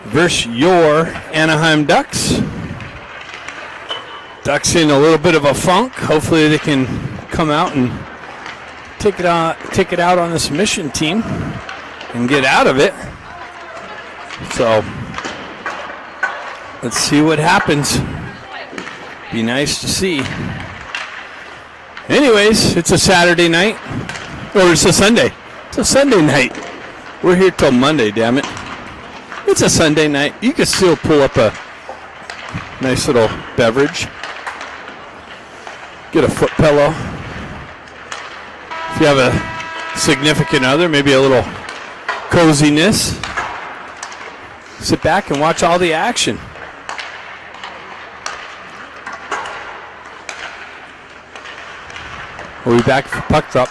versus your Anaheim Ducks. Ducks in a little bit of a funk. Hopefully they can come out and take it out on this Mission team and get out of it. So let's see what happens. Be nice to see. Anyways, it's a Saturday night. Or it's a Sunday. It's a Sunday night. We're here till Monday, damn it. It's a Sunday night. You can still pull up a nice little beverage. Get a foot pillow. If you have a significant other, maybe a little coziness. Sit back and watch all the action. We'll be back for puck drop.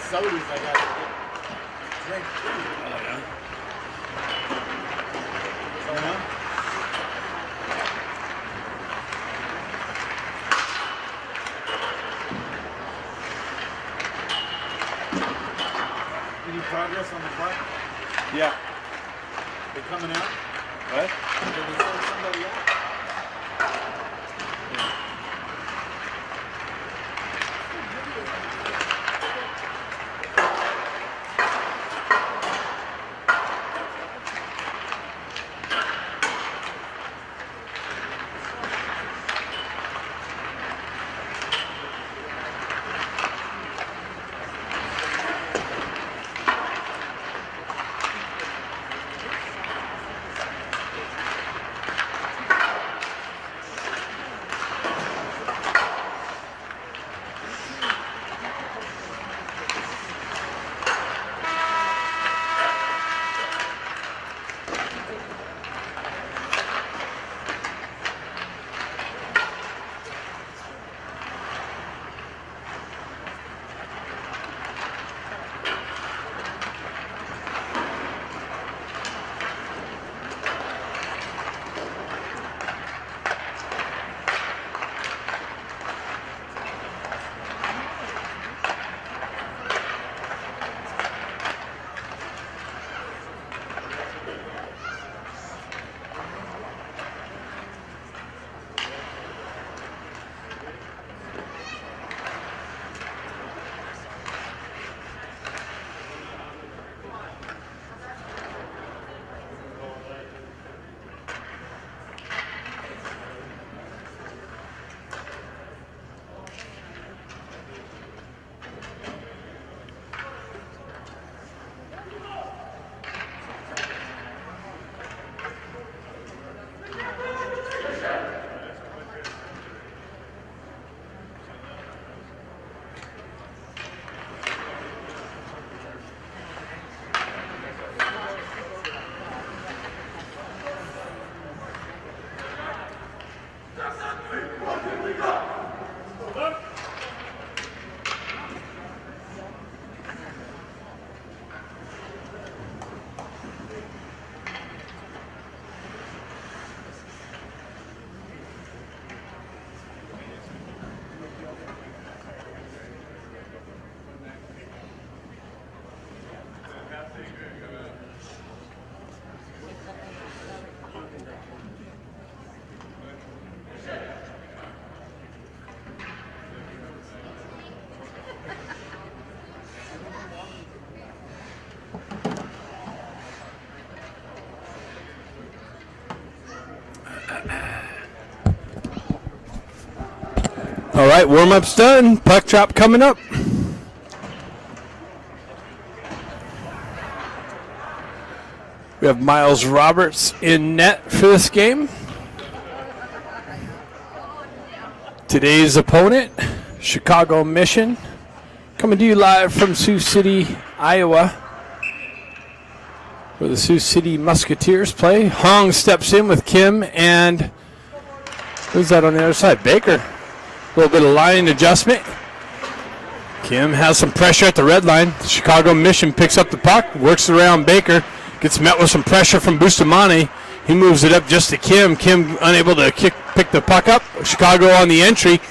Sodas I got to drink too. Oh, yeah. Any progress on the park? Yeah. They're coming out? What? Did they send somebody out? All right, warm-up's done. Puck drop coming up. We have Miles Roberts in net for this game. Today's opponent, Chicago Mission, coming to you live from Sioux City, Iowa, where the Sioux City Musketeers play. Hong steps in with Kim, and who's that on the other side? Baker. A little bit of line adjustment. Kim has some pressure at the red line. Chicago Mission picks up the puck, works around Baker, gets met with some pressure from Bustamante. He moves it up just to Kim. Kim unable to pick the puck up. Chicago on the entry,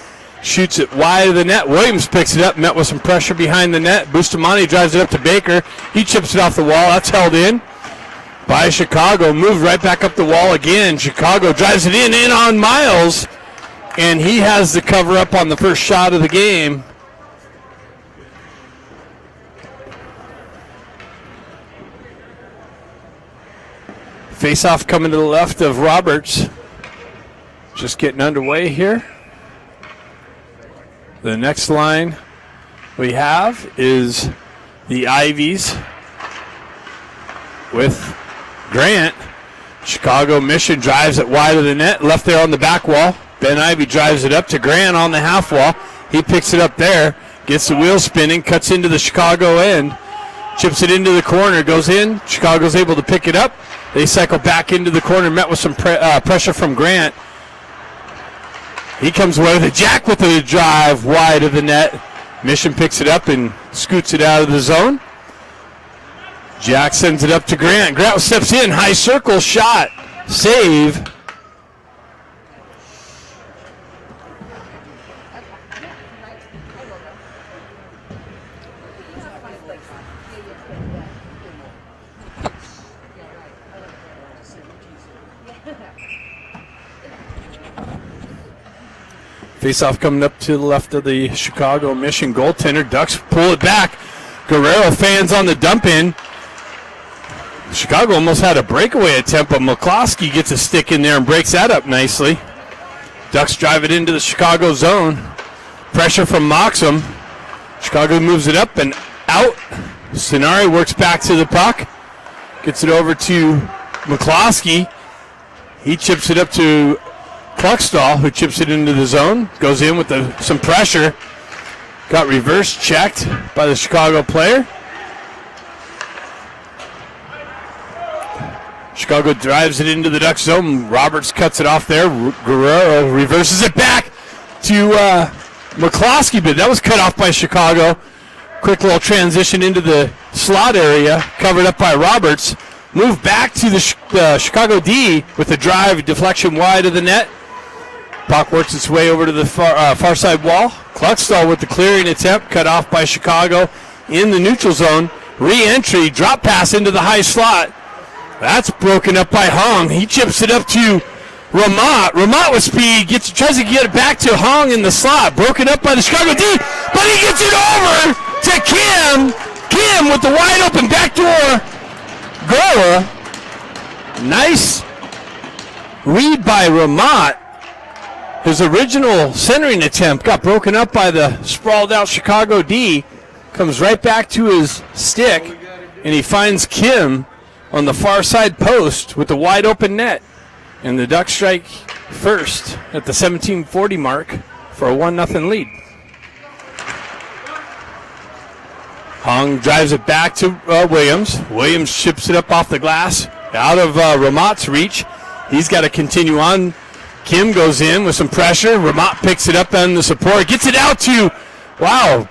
shoots it wide of the net. Williams picks it up, met with some pressure behind the net. Bustamante drives it up to Baker. He chips it off the wall. That's held in by Chicago. Moved right back up the wall again. Chicago drives it in on Miles, and he has the cover up on the first shot of the game. Face-off coming to the left of Roberts. Just getting underway here. The next line we have is the Ivies with Grant. Chicago Mission drives it wide of the net, left there on the back wall. Ben Ivy drives it up to Grant on the half wall. He picks it up there, gets the wheel spinning, cuts into the Chicago end, chips it into the corner, goes in. Chicago's able to pick it up. They cycle back into the corner, met with some pressure from Grant. He comes away with a jack with the drive wide of the net. Mission picks it up and scoots it out of the zone. Jack sends it up to Grant. Grant steps in, high circle shot, save. Face-off coming up to the left of the Chicago Mission goaltender. Ducks pull it back. Guerrero fans on the dump in. Chicago almost had a breakaway attempt, but McCloskey gets a stick in there and breaks that up nicely. Ducks drive it into the Chicago zone. Pressure from Moxham. Chicago moves it up and out. Sonari works back to the puck. Gets it over to McCloskey. He chips it up to Kluckstall, who chips it into the zone. Goes in with some pressure. Got reverse checked by the Chicago player. Chicago drives it into the Duck zone. Roberts cuts it off there. Guerrero reverses it back to McCloskey, but that was cut off by Chicago. Quick little transition into the slot area, covered up by Roberts. Move back to the Chicago D with a drive, deflection wide of the net. Puck works its way over to the far side wall. Kluckstall with the clearing attempt, cut off by Chicago in the neutral zone. Re-entry, drop pass into the high slot. That's broken up by Hong. He chips it up to Ramat. Ramat with speed tries to get it back to Hong in the slot. Broken up by the Chicago D, but he gets it over to Kim. Kim with the wide open backdoor goal. Nice read by Ramat. His original centering attempt got broken up by the sprawled out Chicago D. Comes right back to his stick, and he finds Kim on the far side post with the wide open net. And the Ducks strike first at the 17:40 mark for a 1-0 lead. Hong drives it back to Williams. Williams chips it up off the glass, out of Ramat's reach. He's got to continue on. Kim goes in with some pressure. Ramat picks it up on the support. Gets it out to,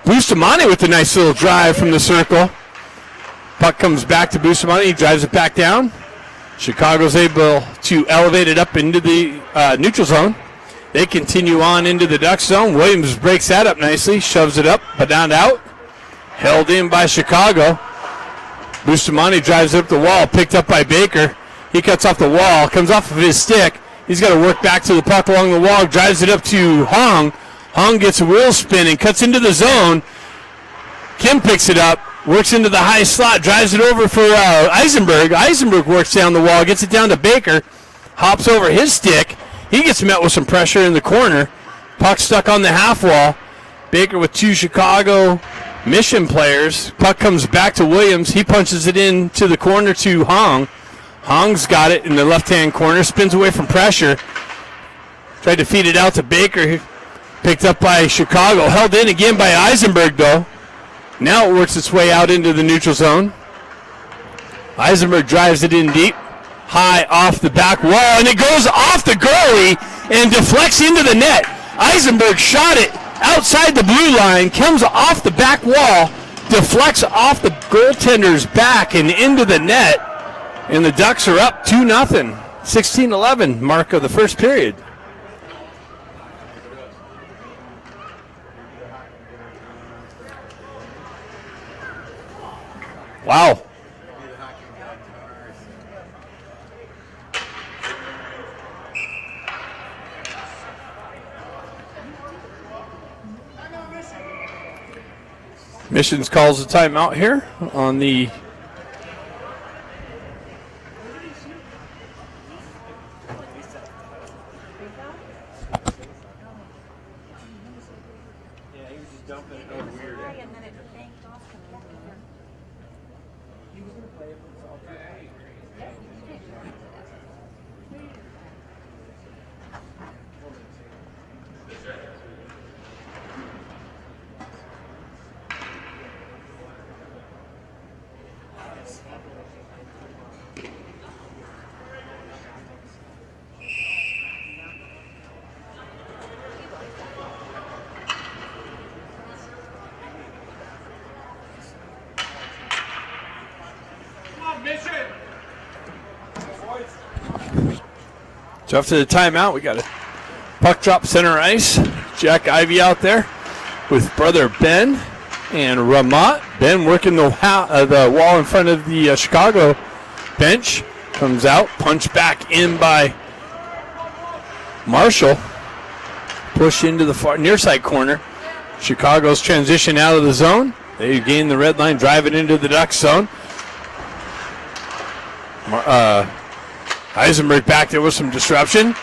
Bustamante with a nice little drive from the circle. Puck comes back to Bustamante. He drives it back down. Chicago's able to elevate it up into the neutral zone. They continue on into the Duck zone. Williams breaks that up nicely. Shoves it up, but down out. Held in by Chicago. Bustamante drives it up the wall. Picked up by Baker. He cuts off the wall. Comes off of his stick. He's got to work back to the puck along the wall. Drives it up to Hong. Hong gets a wheel spin and cuts into the zone. Kim picks it up. Works into the high slot. Drives it over for Eisenberg. Eisenberg works down the wall. Gets it down to Baker. Hops over his stick. He gets met with some pressure in the corner. Puck stuck on the half wall. Baker with 2 Chicago Mission players. Puck comes back to Williams. He punches it into the corner to Hong. Hong's got it in the left-hand corner. Spins away from pressure. Tried to feed it out to Baker. Picked up by Chicago. Held in again by Eisenberg, though. Now it works its way out into the neutral zone. Eisenberg drives it in deep. High off the back wall, and it goes off the goalie and deflects into the net. Eisenberg shot it outside the blue line, comes off the back wall, deflects off the goaltender's back and into the net, and the Ducks are up 2-0. 16-11 mark of the first period. Wow. Missions calls a timeout here on the so after the timeout, we got a puck drop center ice. Jack Ivey out there with brother Ben and Ramat. Ben working the wall in front of the Chicago bench. Comes out, punch back in by Marshall. Push into the far near side corner. Chicago's transition out of the zone. They gain the red line, drive it into the Ducks zone. Eisenberg back there with some disruption.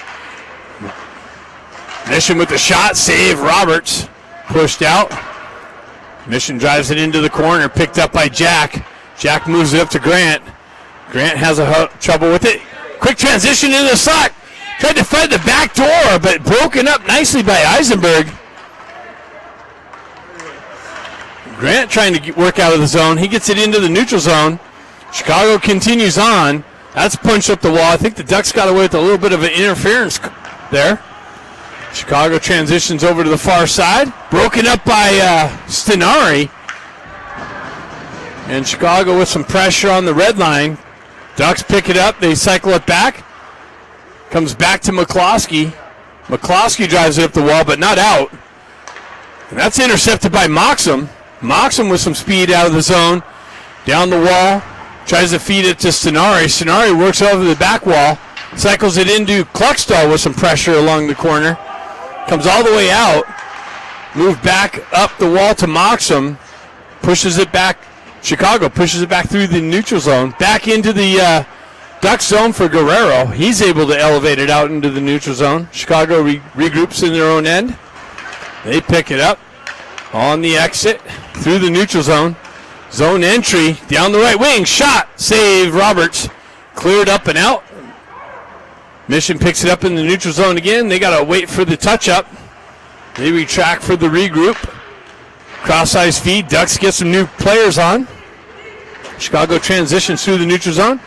Mission with the shot, save Roberts. Pushed out. Mission drives it into the corner, picked up by Jack. Jack moves it up to Grant. Grant has trouble with it. Quick transition into the slot. Tried to find the back door, but broken up nicely by Eisenberg. Grant trying to work out of the zone. He gets it into the neutral zone. Chicago continues on. That's punched up the wall. I think the Ducks got away with a little bit of an interference there. Chicago transitions over to the far side. Broken up by Stenari. And Chicago with some pressure on the red line. Ducks pick it up. They cycle it back. Comes back to McCloskey. McCloskey drives it up the wall, but not out. And that's intercepted by Moxham. Moxham with some speed out of the zone. Down the wall. Tries to feed it to Stenari. Stenari works over the back wall. Cycles it into Kluckstall with some pressure along the corner. Comes all the way out. Moved back up the wall to Moxham. Pushes it back. Chicago pushes it back through the neutral zone. Back into the Duck zone for Guerrero. He's able to elevate it out into the neutral zone. Chicago regroups in their own end. They pick it up on the exit through the neutral zone. Zone entry down the right wing. Shot. Save Roberts. Cleared up and out. Mission picks it up in the neutral zone again. They got to wait for the touch up. They retract for the regroup. Cross-ice feed. Ducks get some new players on. Chicago transitions through the neutral zone.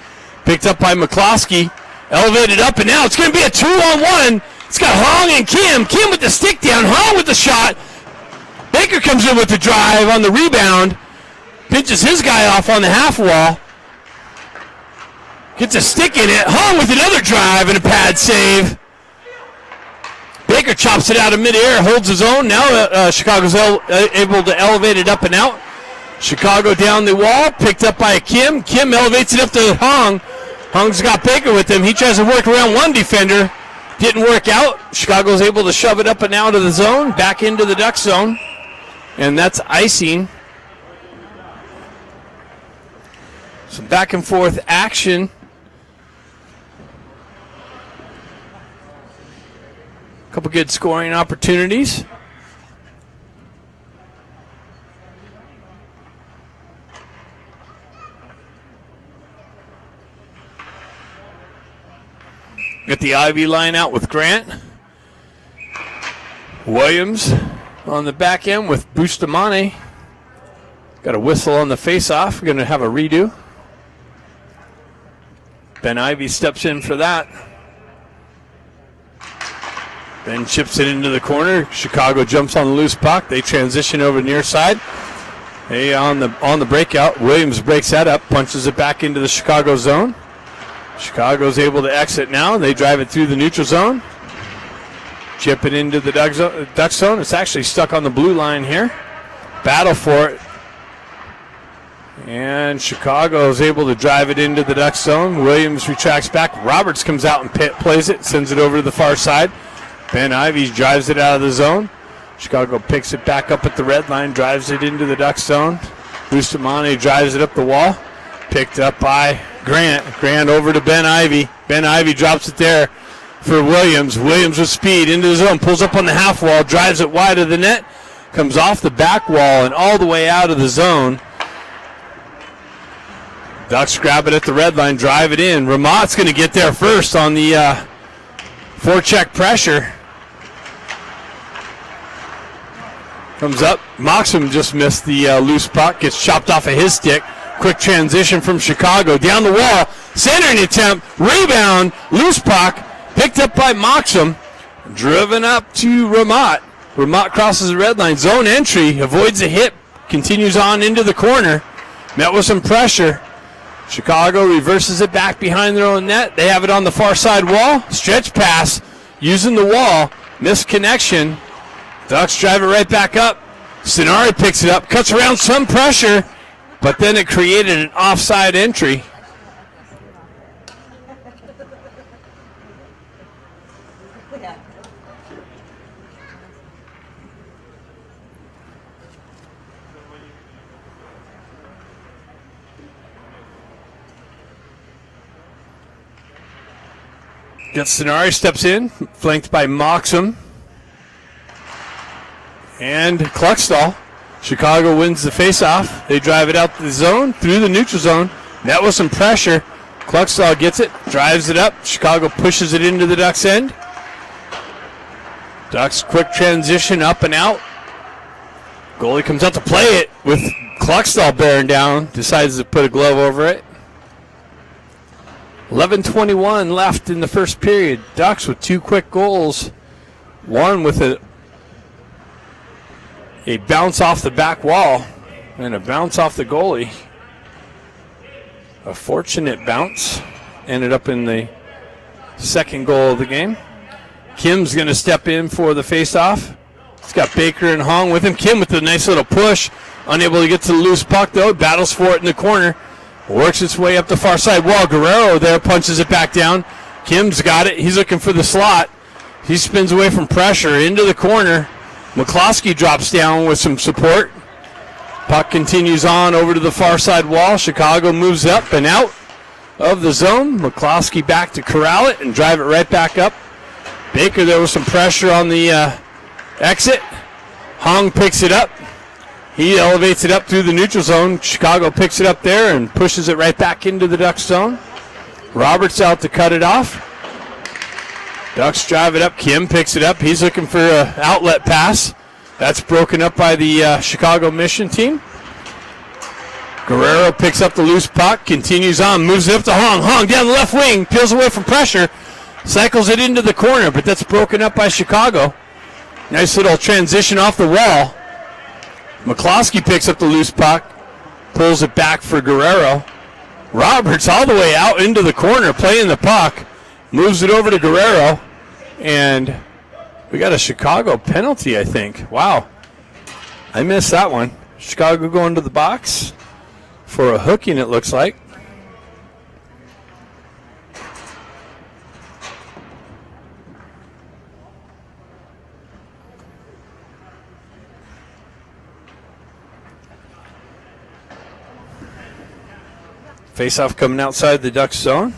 Picked up by McCloskey. Elevated up and now it's going to be a 2-on-1. It's got Hong and Kim. Kim with the stick down. Hong with the shot. Baker comes in with the drive on the rebound. Pinches his guy off on the half wall. Gets a stick in it. Hung with another drive and a pad save. Baker chops it out of midair, holds his own. Now Chicago's able to elevate it up and out. Chicago down the wall, picked up by Kim. Kim elevates it up to Hung. Hung's got Baker with him. He tries to work around one defender. Didn't work out. Chicago's able to shove it up and out of the zone, back into the Duck zone. And that's icing. Some back and forth action. Couple good scoring opportunities. Get the Ivy line out with Grant. Williams on the back end with Bustamante. Got a whistle on the face-off. We're going to have a redo. Ben Ivy steps in for that. Ben chips it into the corner. Chicago jumps on the loose puck. They transition over near side. Hey, on the breakout, Williams breaks that up, punches it back into the Chicago zone. Chicago's able to exit now. They drive it through the neutral zone. Chip it into the Duck zone. It's actually stuck on the blue line here. Battle for it. And Chicago is able to drive it into the Duck zone. Williams retracts back. Roberts comes out and plays it, sends it over to the far side. Ben Ivy drives it out of the zone. Chicago picks it back up at the red line, drives it into the Duck zone. Bustamante drives it up the wall. Picked up by Grant. Grant over to Ben Ivy. Ben Ivy drops it there for Williams. Williams with speed into the zone. Pulls up on the half wall. Drives it wide of the net. Comes off the back wall and all the way out of the zone. Ducks grab it at the red line. Drive it in. Ramott's going to get there first on the forecheck pressure. Comes up. Moxham just missed the loose puck. Gets chopped off of his stick. Quick transition from Chicago. Down the wall. Centering attempt. Rebound. Loose puck. Picked up by Moxham. Driven up to Ramott. Ramott crosses the red line. Zone entry. Avoids a hit. Continues on into the corner. Met with some pressure. Chicago reverses it back behind their own net. They have it on the far side wall. Stretch pass. Using the wall. Missed connection. Ducks drive it right back up. Stenari picks it up. Cuts around some pressure. But then it created an offside entry. Stenari steps in, flanked by Moxham and Kluckstall. Chicago wins the faceoff. They drive it out the zone, through the neutral zone. Met with some pressure. Kluckstall gets it, drives it up. Chicago pushes it into the Ducks' end. Ducks quick transition up and out. Goalie comes out to play it with Kluckstall bearing down. Decides to put a glove over it. 11:21 left in the first period. Ducks with two quick goals. One with a bounce off the back wall and a bounce off the goalie. A fortunate bounce. Ended up in the second goal of the game. Kim's going to step in for the faceoff. He's got Baker and Hong with him. Kim with a nice little push. Unable to get to the loose puck, though. Battles for it in the corner. Works its way up the far side wall. Guerrero there punches it back down. Kim's got it. He's looking for the slot. He spins away from pressure into the corner. McCloskey drops down with some support. Puck continues on over to the far side wall. Chicago moves up and out of the zone. McCloskey back to corral it and drive it right back up. Baker there with some pressure on the exit. Hong picks it up. He elevates it up through the neutral zone. Chicago picks it up there and pushes it right back into the Ducks zone. Roberts out to cut it off. Ducks drive it up. Kim picks it up. He's looking for an outlet pass. That's broken up by the Chicago Mission team. Guerrero picks up the loose puck, continues on, moves it up to Hong. Hong down the left wing, peels away from pressure, cycles it into the corner, but that's broken up by Chicago. Nice little transition off the wall. McCloskey picks up the loose puck, pulls it back for Guerrero. Roberts all the way out into the corner, playing the puck, moves it over to Guerrero, and we got a Chicago penalty, I think. Wow, I missed that one. Chicago going to the box for a hooking, it looks like. Face-off coming outside the Ducks zone.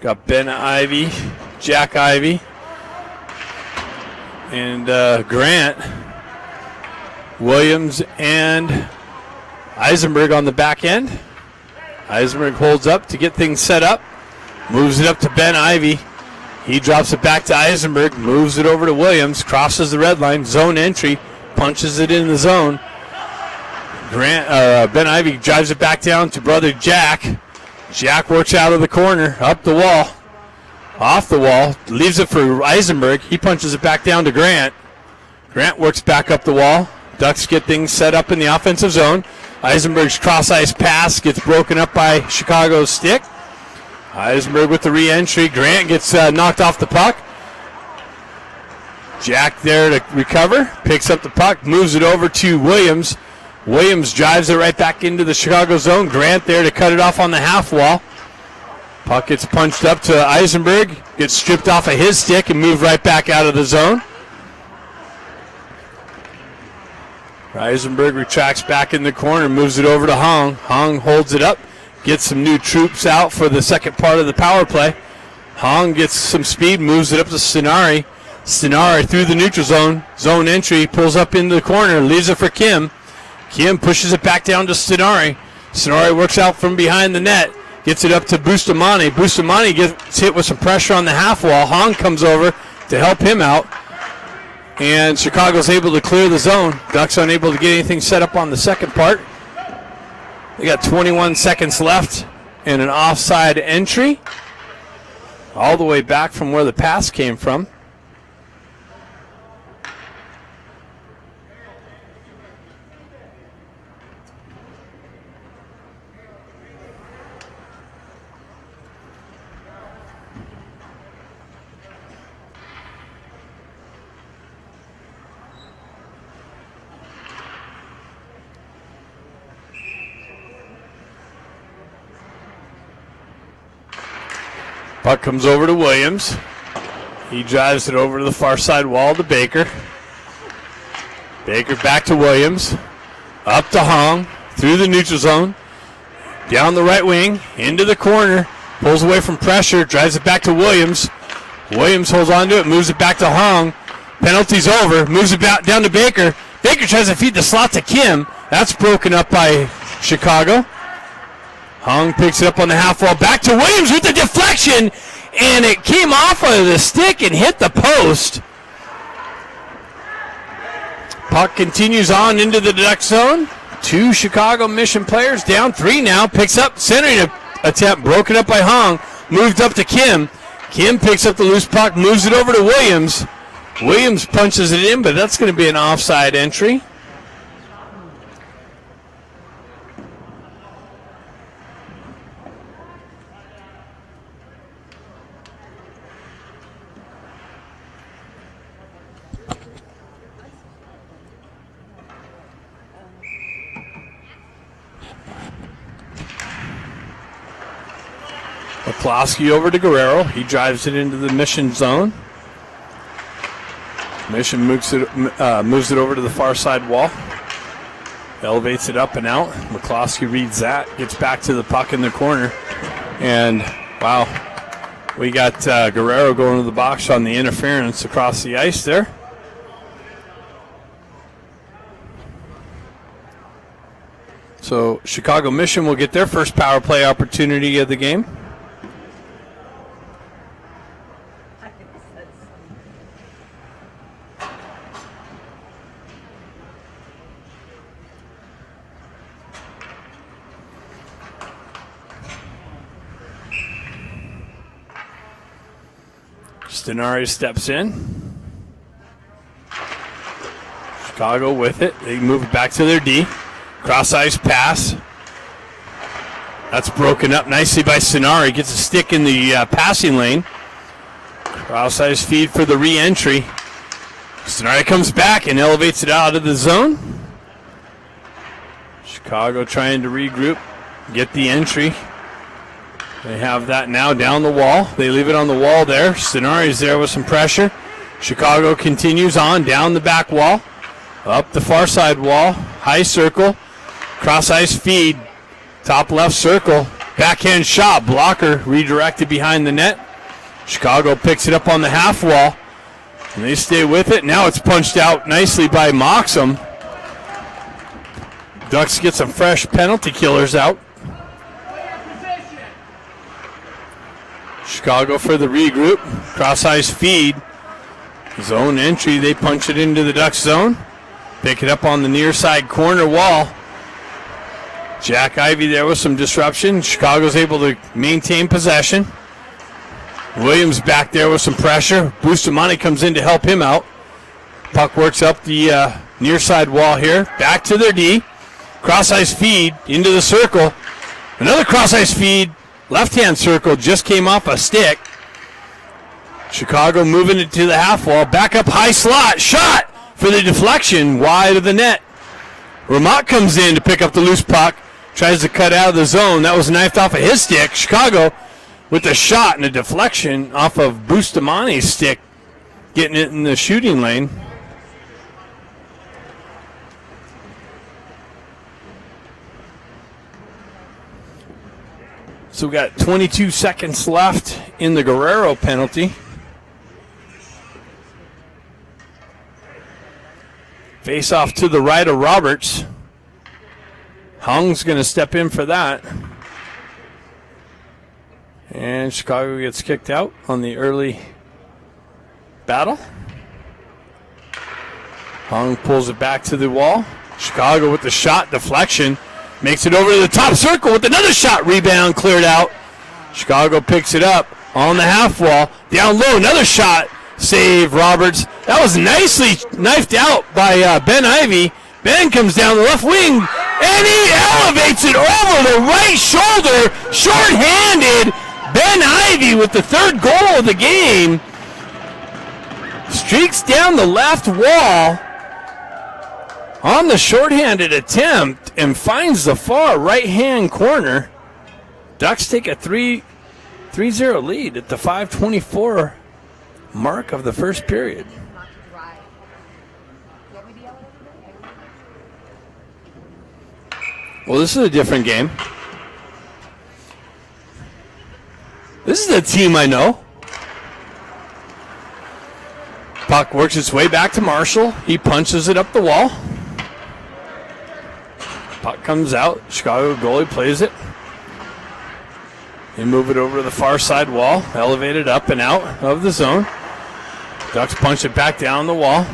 Got Ben Ivy, Jack Ivy, and Grant, Williams, and Eisenberg on the back end. Eisenberg holds up to get things set up. Moves it up to Ben Ivy. He drops it back to Eisenberg. Moves it over to Williams. Crosses the red line. Zone entry. Punches it in the zone. Ben Ivy drives it back down to brother Jack. Jack works out of the corner. Up the wall. Off the wall. Leaves it for Eisenberg. He punches it back down to Grant. Grant works back up the wall. Ducks get things set up in the offensive zone. Eisenberg's cross-ice pass gets broken up by Chicago's stick. Eisenberg with the re-entry. Grant gets knocked off the puck. Jack there to recover. Picks up the puck. Moves it over to Williams. Williams drives it right back into the Chicago zone. Grant there to cut it off on the half wall. Puck gets punched up to Eisenberg. Gets stripped off of his stick and moved right back out of the zone. Eisenberg retracts back in the corner. Moves it over to Hong. Hong holds it up. Gets some new troops out for the second part of the power play. Hong gets some speed, moves it up to Stenari. Stenari through the neutral zone. Zone entry, pulls up into the corner, leaves it for Kim. Kim pushes it back down to Stenari. Stenari works out from behind the net. Gets it up to Bustamante. Bustamante gets hit with some pressure on the half wall. Hong comes over to help him out. And Chicago's able to clear the zone. Ducks unable to get anything set up on the second part. They got 21 seconds left and an offside entry. All the way back from where the pass came from. Puck comes over to Williams. He drives it over to the far side wall to Baker. Baker back to Williams. Up to Hong. Through the neutral zone. Down the right wing. Into the corner. Pulls away from pressure. Drives it back to Williams. Williams holds on to it. Moves it back to Hong. Penalty's over. Moves it back down to Baker. Baker tries to feed the slot to Kim. That's broken up by Chicago. Hong picks it up on the half wall. Back to Williams with the deflection. And it came off of the stick and hit the post. Puck continues on into the Duck zone. Two Chicago Mission players down. 3 now. Picks up. Centering attempt. Broken up by Hong. Moved up to Kim. Kim picks up the loose puck. Moves it over to Williams. Williams punches it in, but that's going to be an offside entry. McCloskey over to Guerrero. He drives it into the Mission zone. Mission moves it over to the far side wall. Elevates it up and out. McCloskey reads that. Gets back to the puck in the corner. And, wow, we got Guerrero going to the box on the interference across the ice there. So Chicago Mission will get their first power play opportunity of the game. Stenari steps in. Chicago with it. They move it back to their D. Cross-ice pass. That's broken up nicely by Stenari. Gets a stick in the passing lane. Cross-ice feed for the re-entry. Stenari comes back and elevates it out of the zone. Chicago trying to regroup, get the entry. They have that now down the wall. They leave it on the wall there. Stenari's there with some pressure. Chicago continues on down the back wall. Up the far side wall. High circle. Cross ice feed. Top left circle. Backhand shot. Blocker redirected behind the net. Chicago picks it up on the half wall. And they stay with it. Now it's punched out nicely by Moxham. Ducks get some fresh penalty killers out. Chicago for the regroup. Cross-ice feed. Zone entry. They punch it into the Ducks zone. Pick it up on the near side corner wall. Jack Ivey there with some disruption. Chicago's able to maintain possession. Williams back there with some pressure. Bustamante comes in to help him out. Puck works up the near side wall here. Back to their D. Cross-ice feed into the circle. Another cross-ice feed. Left-hand circle just came off a stick. Chicago moving it to the half wall. Back up high slot. Shot for the deflection wide of the net. Ramat comes in to pick up the loose puck. Tries to cut out of the zone. That was knifed off of his stick. Chicago with a shot and a deflection off of Bustamante's stick. Getting it in the shooting lane. So we got 22 seconds left in the Guerrero penalty. Face off to the right of Roberts. Hung's going to step in for that. And Chicago gets kicked out on the early battle. Hung pulls it back to the wall. Chicago with the shot deflection. Makes it over to the top circle with another shot. Rebound cleared out. Chicago picks it up on the half wall. Down low, another shot. Save Roberts. That was nicely knifed out by Ben Ivey. Ben comes down the left wing, and he elevates it over the right shoulder. Short-handed. Ben Ivey with the third goal of the game. Streaks down the left wall on the short-handed attempt and finds the far right-hand corner. Ducks take a 3-0 lead at the 5:24 mark of the first period. Well, this is a different game. This is a team I know. Puck works its way back to Marshall. He punches it up the wall. Puck comes out. Chicago goalie plays it. They move it over to the far side wall. Elevate it up and out of the zone. Ducks punch it back down the wall.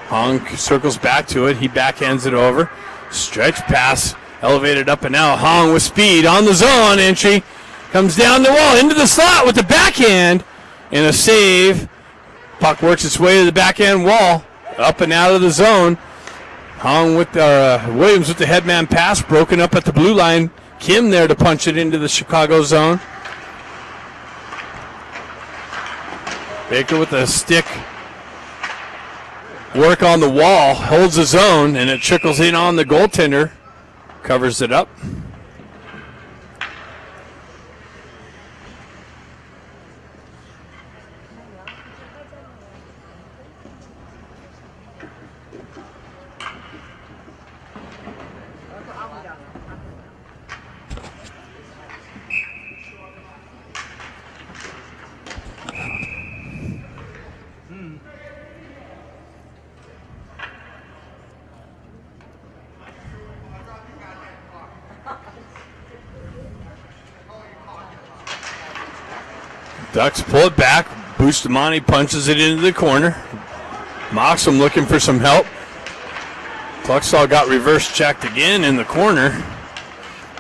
Hung circles back to it. He backhands it over. Stretch pass. Elevated up and out. Hung with speed on the zone entry. Comes down the wall into the slot with the backhand. And a save. Puck works its way to the backhand wall. Up and out of the zone. Hung with Williams with the headman pass. Broken up at the blue line. Kim there to punch it into the Chicago zone. Baker with the stick. Work on the wall. Holds the zone. And it trickles in on the goaltender. Covers it up. Ducks pull it back. Bustamante punches it into the corner. Moxham looking for some help. Cluxall got reverse checked again in the corner.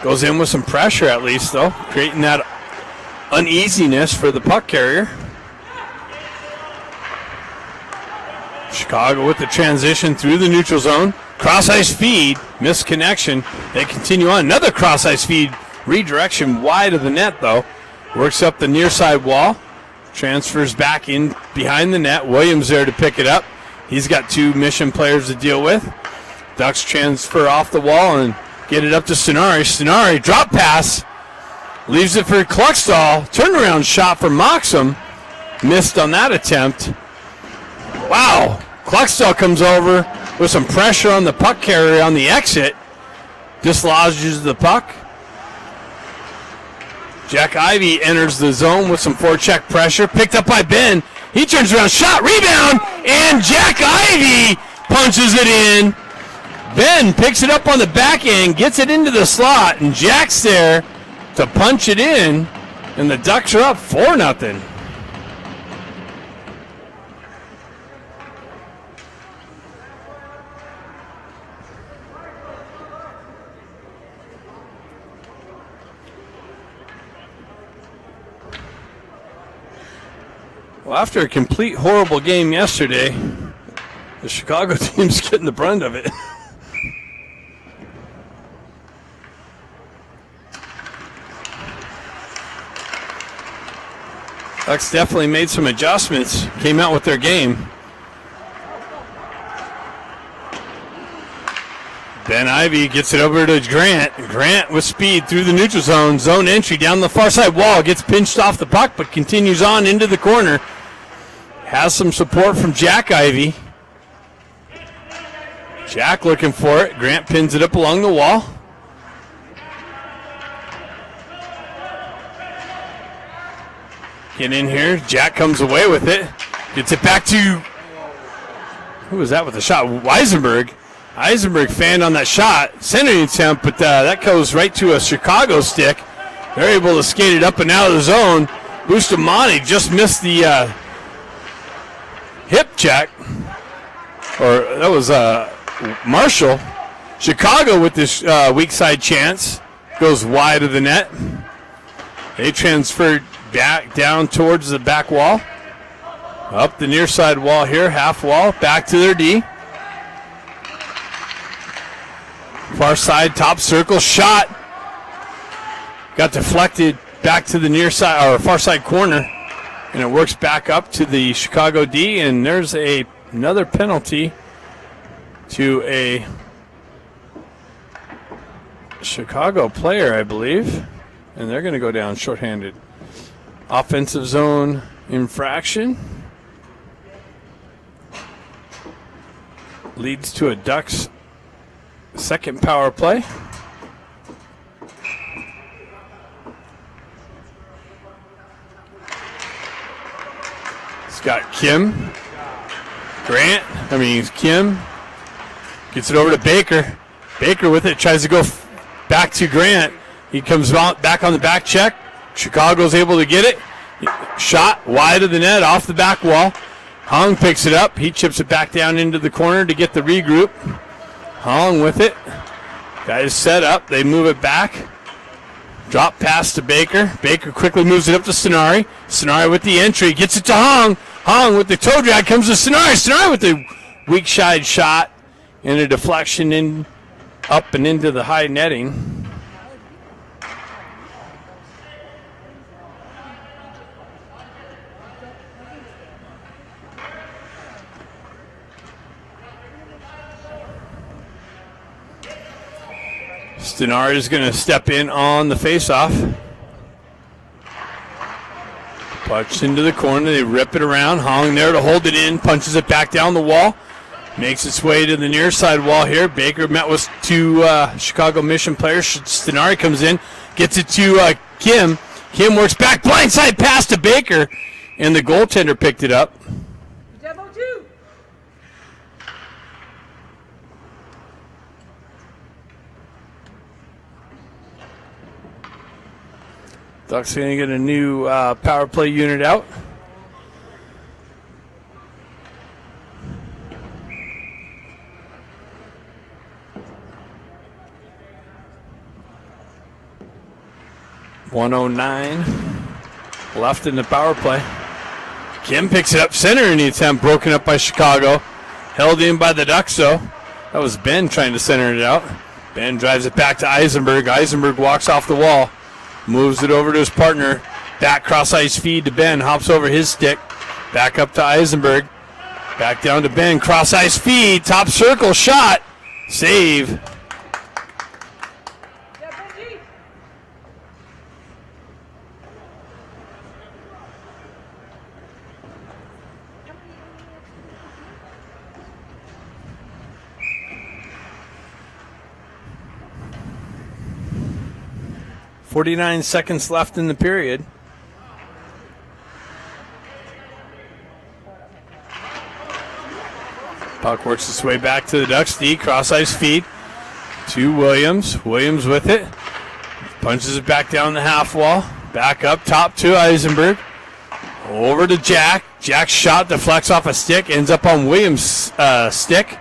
Goes in with some pressure at least, though, creating that uneasiness for the puck carrier. Chicago with the transition through the neutral zone. Cross-ice feed. Missed connection. They continue on. Another cross-ice feed. Redirection wide of the net, though. Works up the near side wall. Transfers back in behind the net. Williams there to pick it up. He's got two mission players to deal with. Ducks transfer off the wall and get it up to Sonari. Sonari, drop pass. Leaves it for Cluxall. Turnaround shot for Moxham. Missed on that attempt. Wow. Cluxall comes over with some pressure on the puck carrier on the exit. Dislodges the puck. Jack Ivey enters the zone with some forecheck pressure. Picked up by Ben. He turns around, shot, rebound, and Jack Ivey punches it in. Ben picks it up on the back end, gets it into the slot, and Jack's there to punch it in, and the Ducks are up 4-0. Well, after a complete horrible game yesterday, the Chicago team's getting the brunt of it. Ducks definitely made some adjustments, came out with their game. Ben Ivey gets it over to Grant. Grant with speed through the neutral zone. Zone entry down the far side wall. Gets pinched off the puck, but continues on into the corner. Has some support from Jack Ivey. Jack looking for it. Grant pins it up along the wall. Get in here. Jack comes away with it. Gets it back to, who was that with the shot? Weisenberg. Eisenberg fanned on that shot. Centering attempt, but that goes right to a Chicago stick. They're able to skate it up and out of the zone. Bustamante just missed the hip check. Or that was Marshall. Chicago with this weak side chance. Goes wide of the net. They transferred back down towards the back wall. Up the near side wall here, half wall. Back to their D. Far side, top circle, shot. Got deflected back to the near side, or far side corner. And it works back up to the Chicago D, and there's another penalty to a Chicago player, I believe. And they're going to go down shorthanded. Offensive zone infraction. Leads to a Ducks second power play. It's got Kim. Kim gets it over to Baker. Baker with it, tries to go back to Grant. He comes back on the back check. Chicago's able to get it. Shot wide of the net, off the back wall. Hong picks it up. He chips it back down into the corner to get the regroup. Hong with it. Guys set up. They move it back. Drop pass to Baker. Baker quickly moves it up to Stenari. Stenari with the entry. Gets it to Hong. Hong with the toe drag comes to Stenari. Stenari with the weak side shot and a deflection in up and into the high netting. Stenari is going to step in on the faceoff. Punch into the corner. They rip it around. Hong there to hold it in. Punches it back down the wall. Makes its way to the near side wall here. Baker met with two Chicago Mission players. Stenari comes in. Gets it to Kim. Kim works back. Blindside pass to Baker. And the goaltender picked it up. Ducks going to get a new power play unit out. .109 left in the power play. Kim picks it up center in the attempt, broken up by Chicago. Held in by the Ducks, though. That was Ben trying to center it out. Ben drives it back to Eisenberg. Eisenberg walks off the wall. Moves it over to his partner. Back cross ice feed to Ben. Hops over his stick. Back up to Eisenberg. Back down to Ben. Cross ice feed. Top circle shot. Save. 49 seconds left in the period. Puck works its way back to the Ducks. D, cross-ice feed to Williams. Williams with it. Punches it back down the half wall. Back up top to Eisenberg. Over to Jack. Jack's shot deflects off a stick. Ends up on Williams' stick.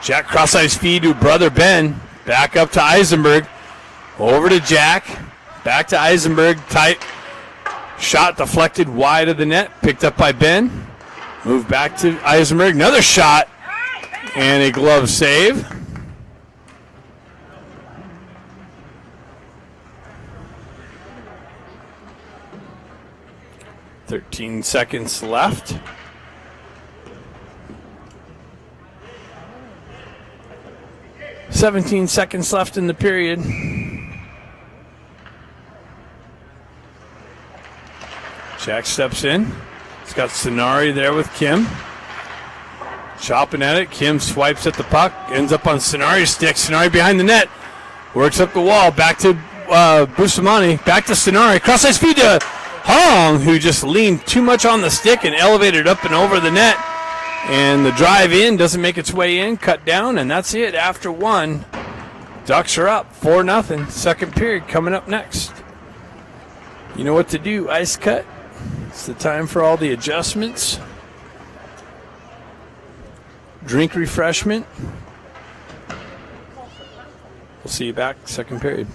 Jack cross-ice feed to brother Ben. Back up to Eisenberg. Over to Jack. Back to Eisenberg. Tight. Shot deflected wide of the net. Picked up by Ben. Move back to Eisenberg. Another shot. And a glove save. "13 seconds left. "17 seconds left in the period. Jack steps in. He's got Sonari there with Kim. Chopping at it. Kim swipes at the puck. Ends up on Sonari's stick. Sonari behind the net. Works up the wall. Back to Bustamante. Back to Sonari. Cross-ice feed to Hong, who just leaned too much on the stick and elevated up and over the net. And the drive in doesn't make its way in. Cut down, and that's it after one. Ducks are up 4-0. Second period coming up next. You know what to do, ice cut. It's the time for all the adjustments. Drink refreshment. We'll see you back second period.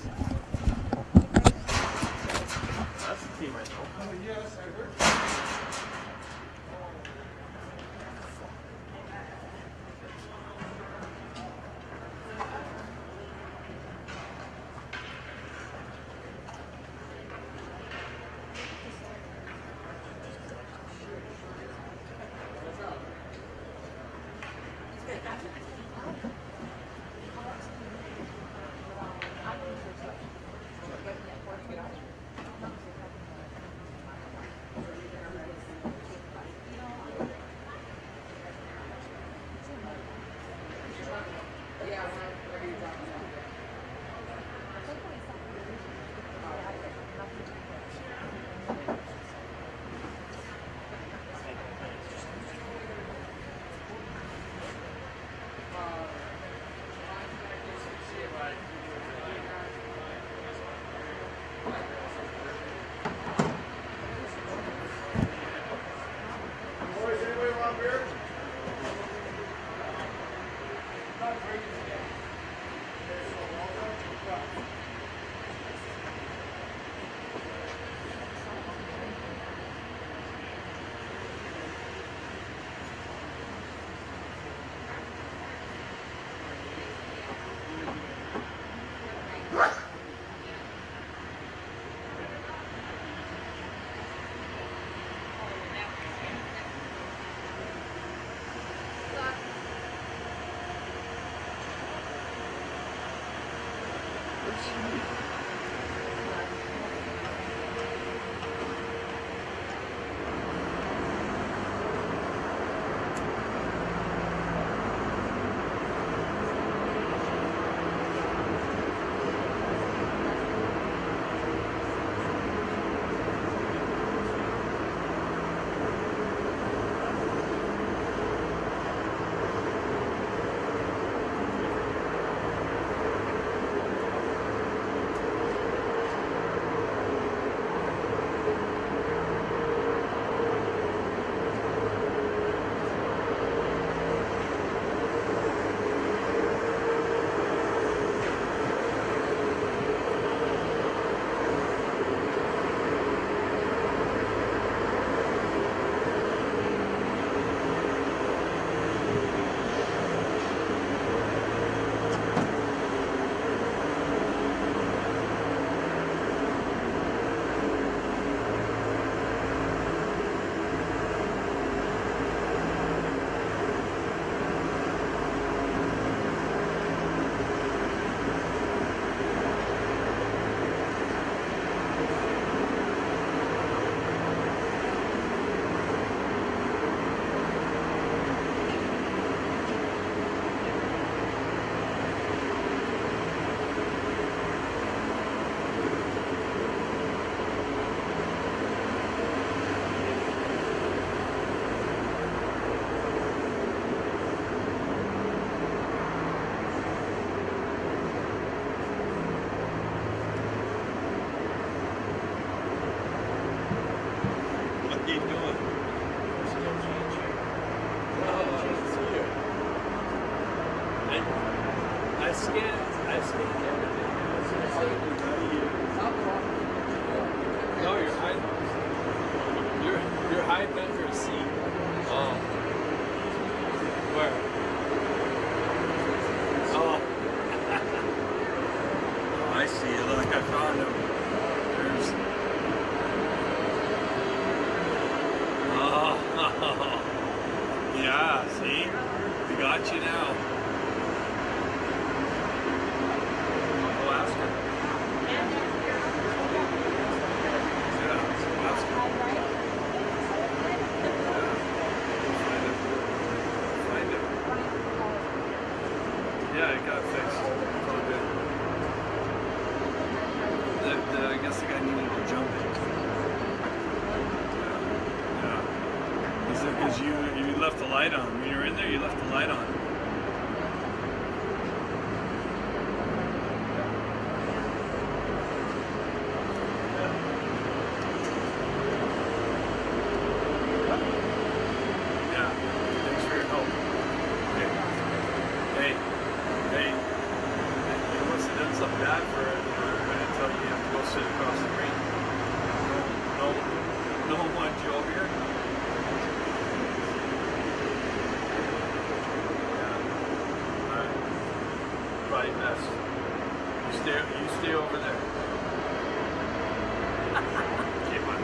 I scanned everything. No, you're hiding. You're hiding under a seat. Oh. Where? Oh. Oh, I see. Look, I found him. There's. Oh. Yeah, see? We got you now. Go ask her. Yeah, ask her. Find it. Yeah, it got fixed. It's all good. I guess the guy needed to jump it. Yeah. Because you left the light on. When you were in there, you left the light on. Yeah. Thanks for your help. Okay. Hey. You must have done something bad for it. When I tell you have to go sit across the green. No one wanted you over here. Probably best. You stay over there. Okay, bye.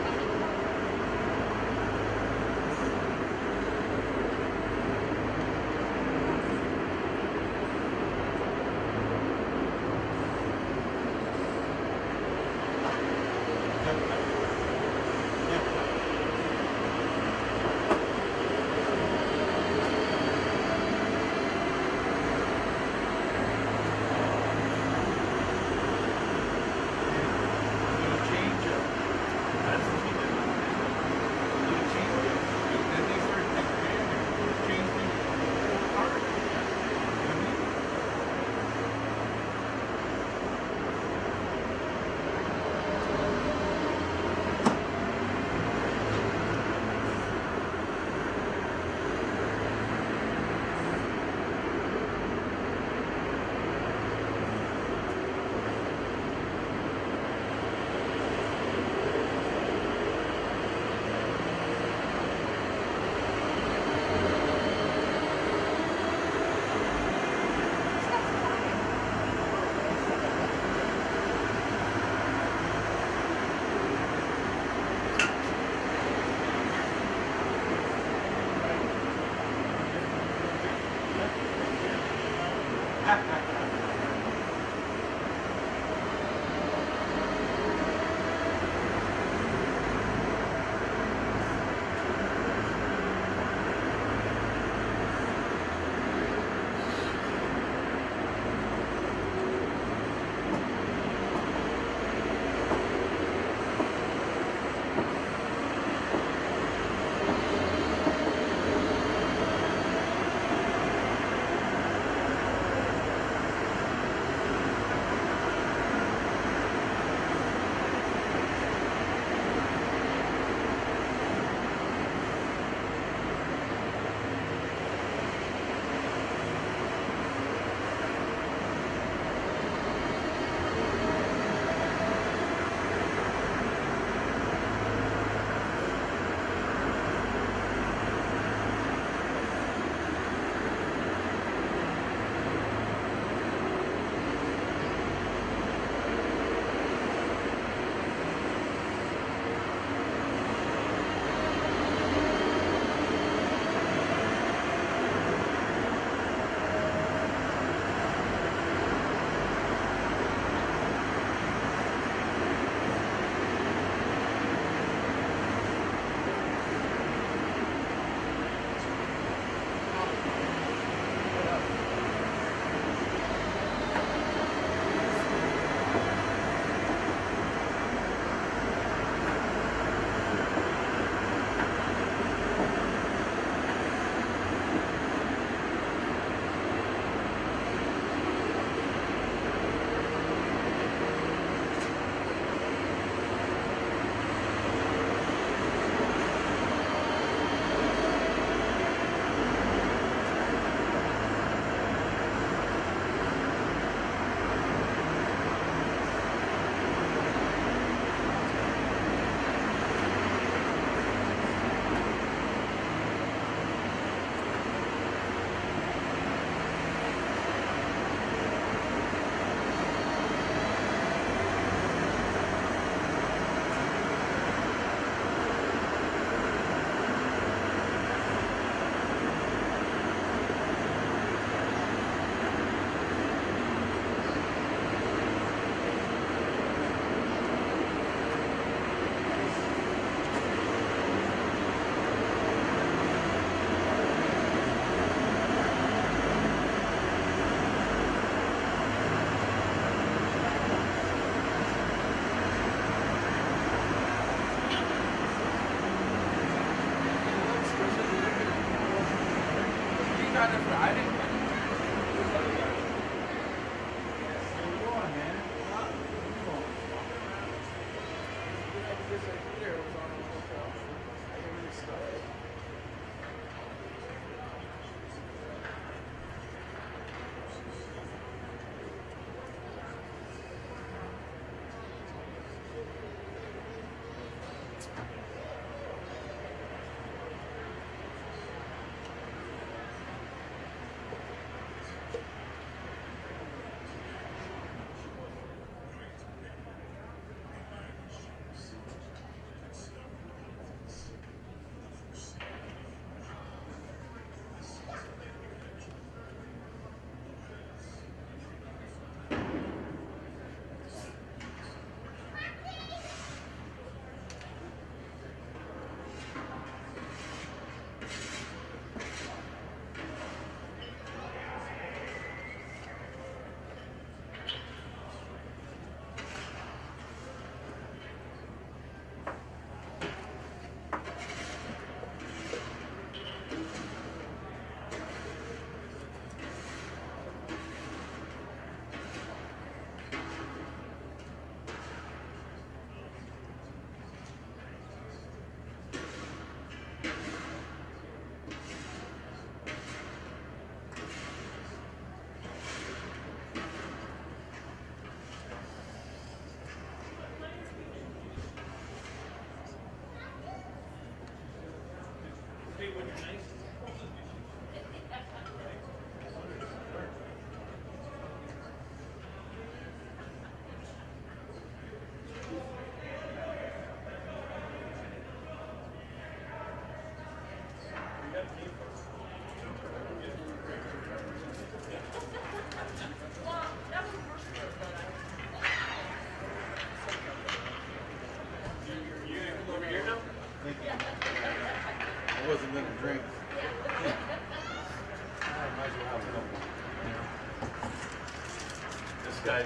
guy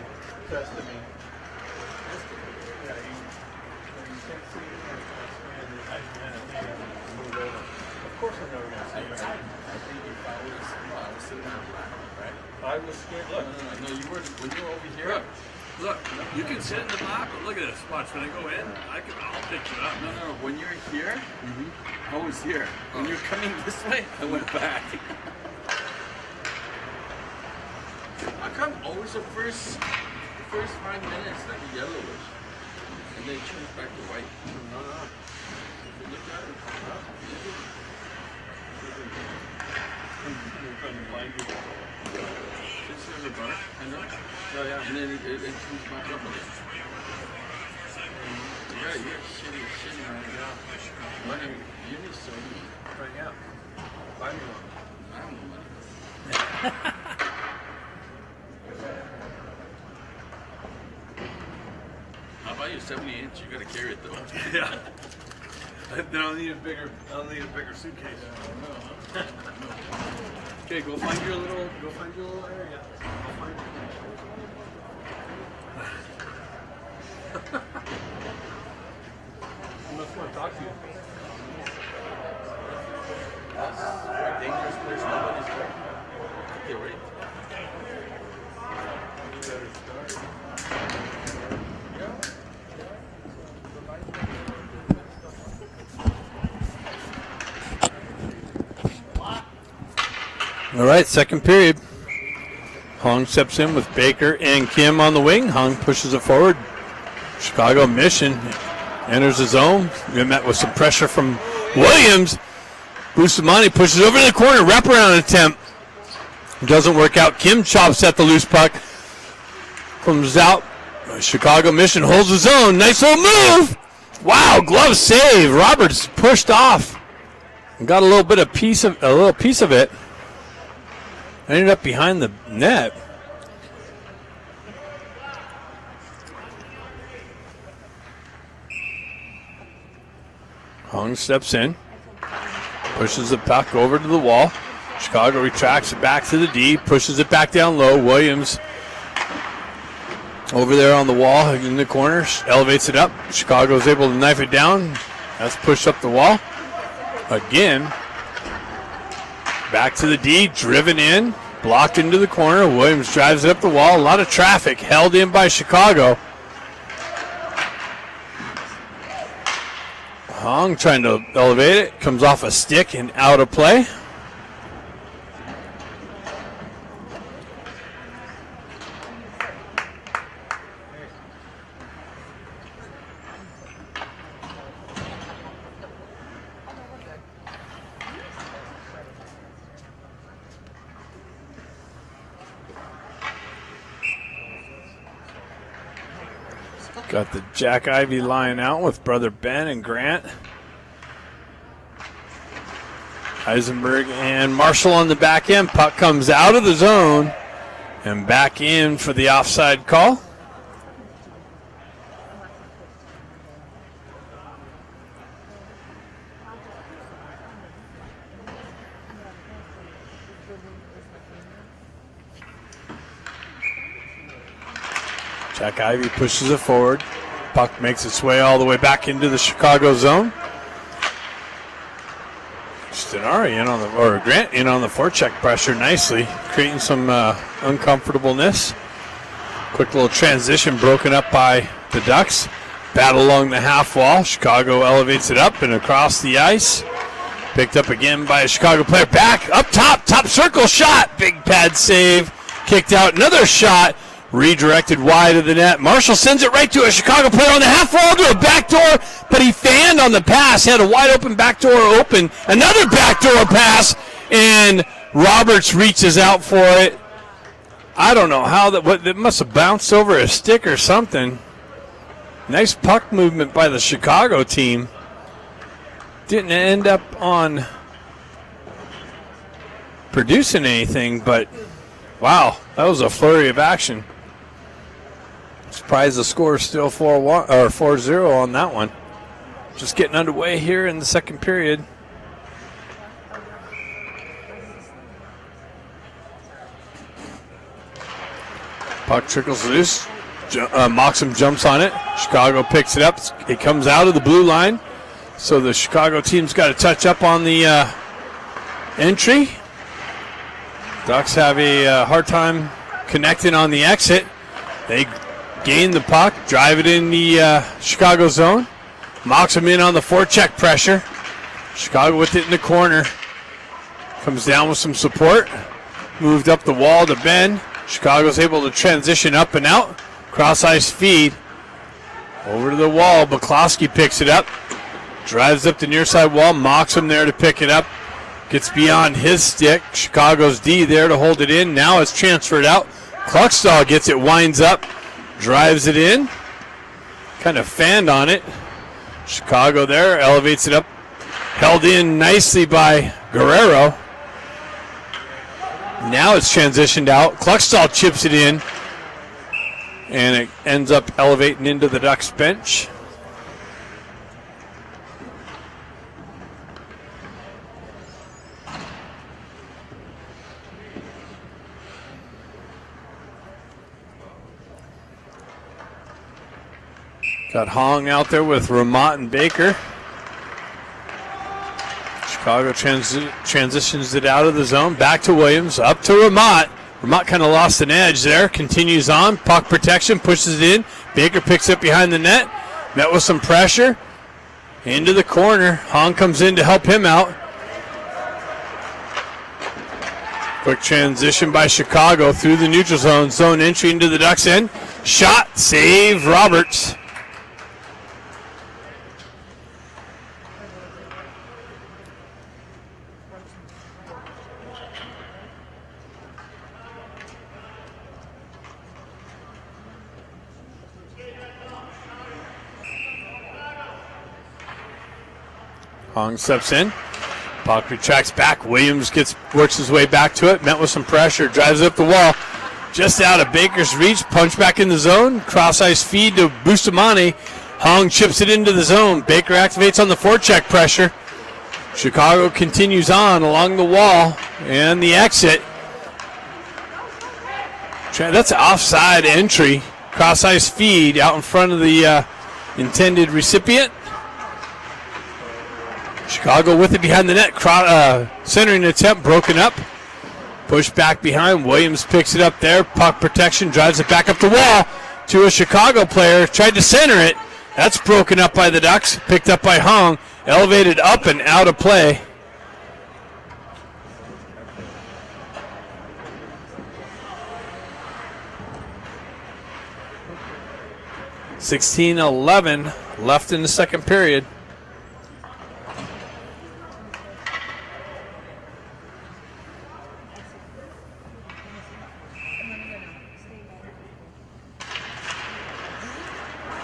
tested me. Yeah, you can't see it. And I move over. Of course I'm never going to see it. I think if I was sitting down laughing, right? I was scared. Look. No, you were, when you were over here. Look, you can sit in the back, but look at this. Watch, when I go in, I'll pick you up. No, when you're here, I was here. When you're coming this way, I went back. How come always the first 5 minutes like a yellowish, and then it turns back to white? No. If you look at it, it's on the bar, I know. Oh, yeah. And then it comes back up again. Yeah, you're shitty right now. Money, you need soda. Right now. Buy me one. I don't know money. I'll buy you a 70-inch. You gotta carry it though. Yeah. Then I'll need a bigger suitcase. Okay, go find your little area. I'll find it. I must want to talk to you. Very dangerous place. Nobody's there. Okay, wait. You better start. All right, second period. Hong steps in with Baker and Kim on the wing. Hong pushes it forward. Chicago Mission enters the zone. They're met with some pressure from Williams. Bustamante pushes over to the corner. Wraparound attempt. Doesn't work out. Kim chops at the loose puck. Comes out. Chicago Mission holds the zone. Nice little move. Wow, glove save. Roberts pushed off. Got a little piece of it. Ended up behind the net. Hong steps in, pushes the puck over to the wall. Chicago retracts it back to the D, pushes it back down low. Williams over there on the wall in the corner, elevates it up. Chicago is able to knife it down. That's pushed up the wall. Again. Back to the D, driven in, blocked into the corner. Williams drives it up the wall. A lot of traffic held in by Chicago. Hong trying to elevate it. Comes off a stick and out of play. Got the Jack Ivy line out with brother Ben and Grant. Eisenberg and Marshall on the back end. Puck comes out of the zone and back in for the offside call. Jack Ivy pushes it forward. Puck makes its way all the way back into the Chicago zone. Stenari Grant in on the forecheck pressure nicely, creating some uncomfortableness. Quick little transition broken up by the Ducks. Battle along the half wall. Chicago elevates it up and across the ice. Picked up again by a Chicago player. Back up top circle shot. Big pad save. Kicked out another shot. Redirected wide of the net. Marshall sends it right to a Chicago player on the half wall to a backdoor, but he fanned on the pass. He had a wide open backdoor open. Another backdoor pass, and Roberts reaches out for it. I don't know how it must have bounced over a stick or something. Nice puck movement by the Chicago team. Didn't end up on producing anything, but wow, that was a flurry of action. Surprised the score is still 4-1 or 4-0 on that one. Just getting underway here in the second period. Puck trickles loose. Moxham jumps on it. Chicago picks it up. It comes out of the blue line. So the Chicago team's got to touch up on the entry. Ducks have a hard time connecting on the exit. They gain the puck, drive it in the Chicago zone. Moxham in on the forecheck pressure. Chicago with it in the corner. Comes down with some support. Moved up the wall to Ben. Chicago's able to transition up and out. Cross ice feed. Over to the wall. Buklowski picks it up. Drives up the near side wall. Moxham there to pick it up. Gets beyond his stick. Chicago's D there to hold it in. Now it's transferred out. Kluckstall gets it, winds up, drives it in. Kind of fanned on it. Chicago there, elevates it up. Held in nicely by Guerrero. Now it's transitioned out. Kluckstall chips it in. And it ends up elevating into the Ducks bench. Got Hong out there with Ramat and Baker. Chicago transitions it out of the zone. Back to Williams. Up to Ramat. Ramat kind of lost an edge there. Continues on. Puck protection. Pushes it in. Baker picks it behind the net. Met with some pressure. Into the corner. Hong comes in to help him out. Quick transition by Chicago through the neutral zone. Zone entry into the Ducks end. Shot. Save Roberts. Hong steps in. Puck retracts back. Williams works his way back to it. Met with some pressure. Drives up the wall. Just out of Baker's reach. Punch back in the zone. Cross ice feed to Bustamante. Hong chips it into the zone. Baker activates on the forecheck pressure. Chicago continues on along the wall and the exit. That's an offside entry. Cross ice feed out in front of the intended recipient. Chicago with it behind the net. Centering attempt broken up. Pushed back behind. Williams picks it up there. Puck protection. Drives it back up the wall to a Chicago player. Tried to center it. That's broken up by the Ducks. Picked up by Hong. Elevated up and out of play. .16:11 left in the second period.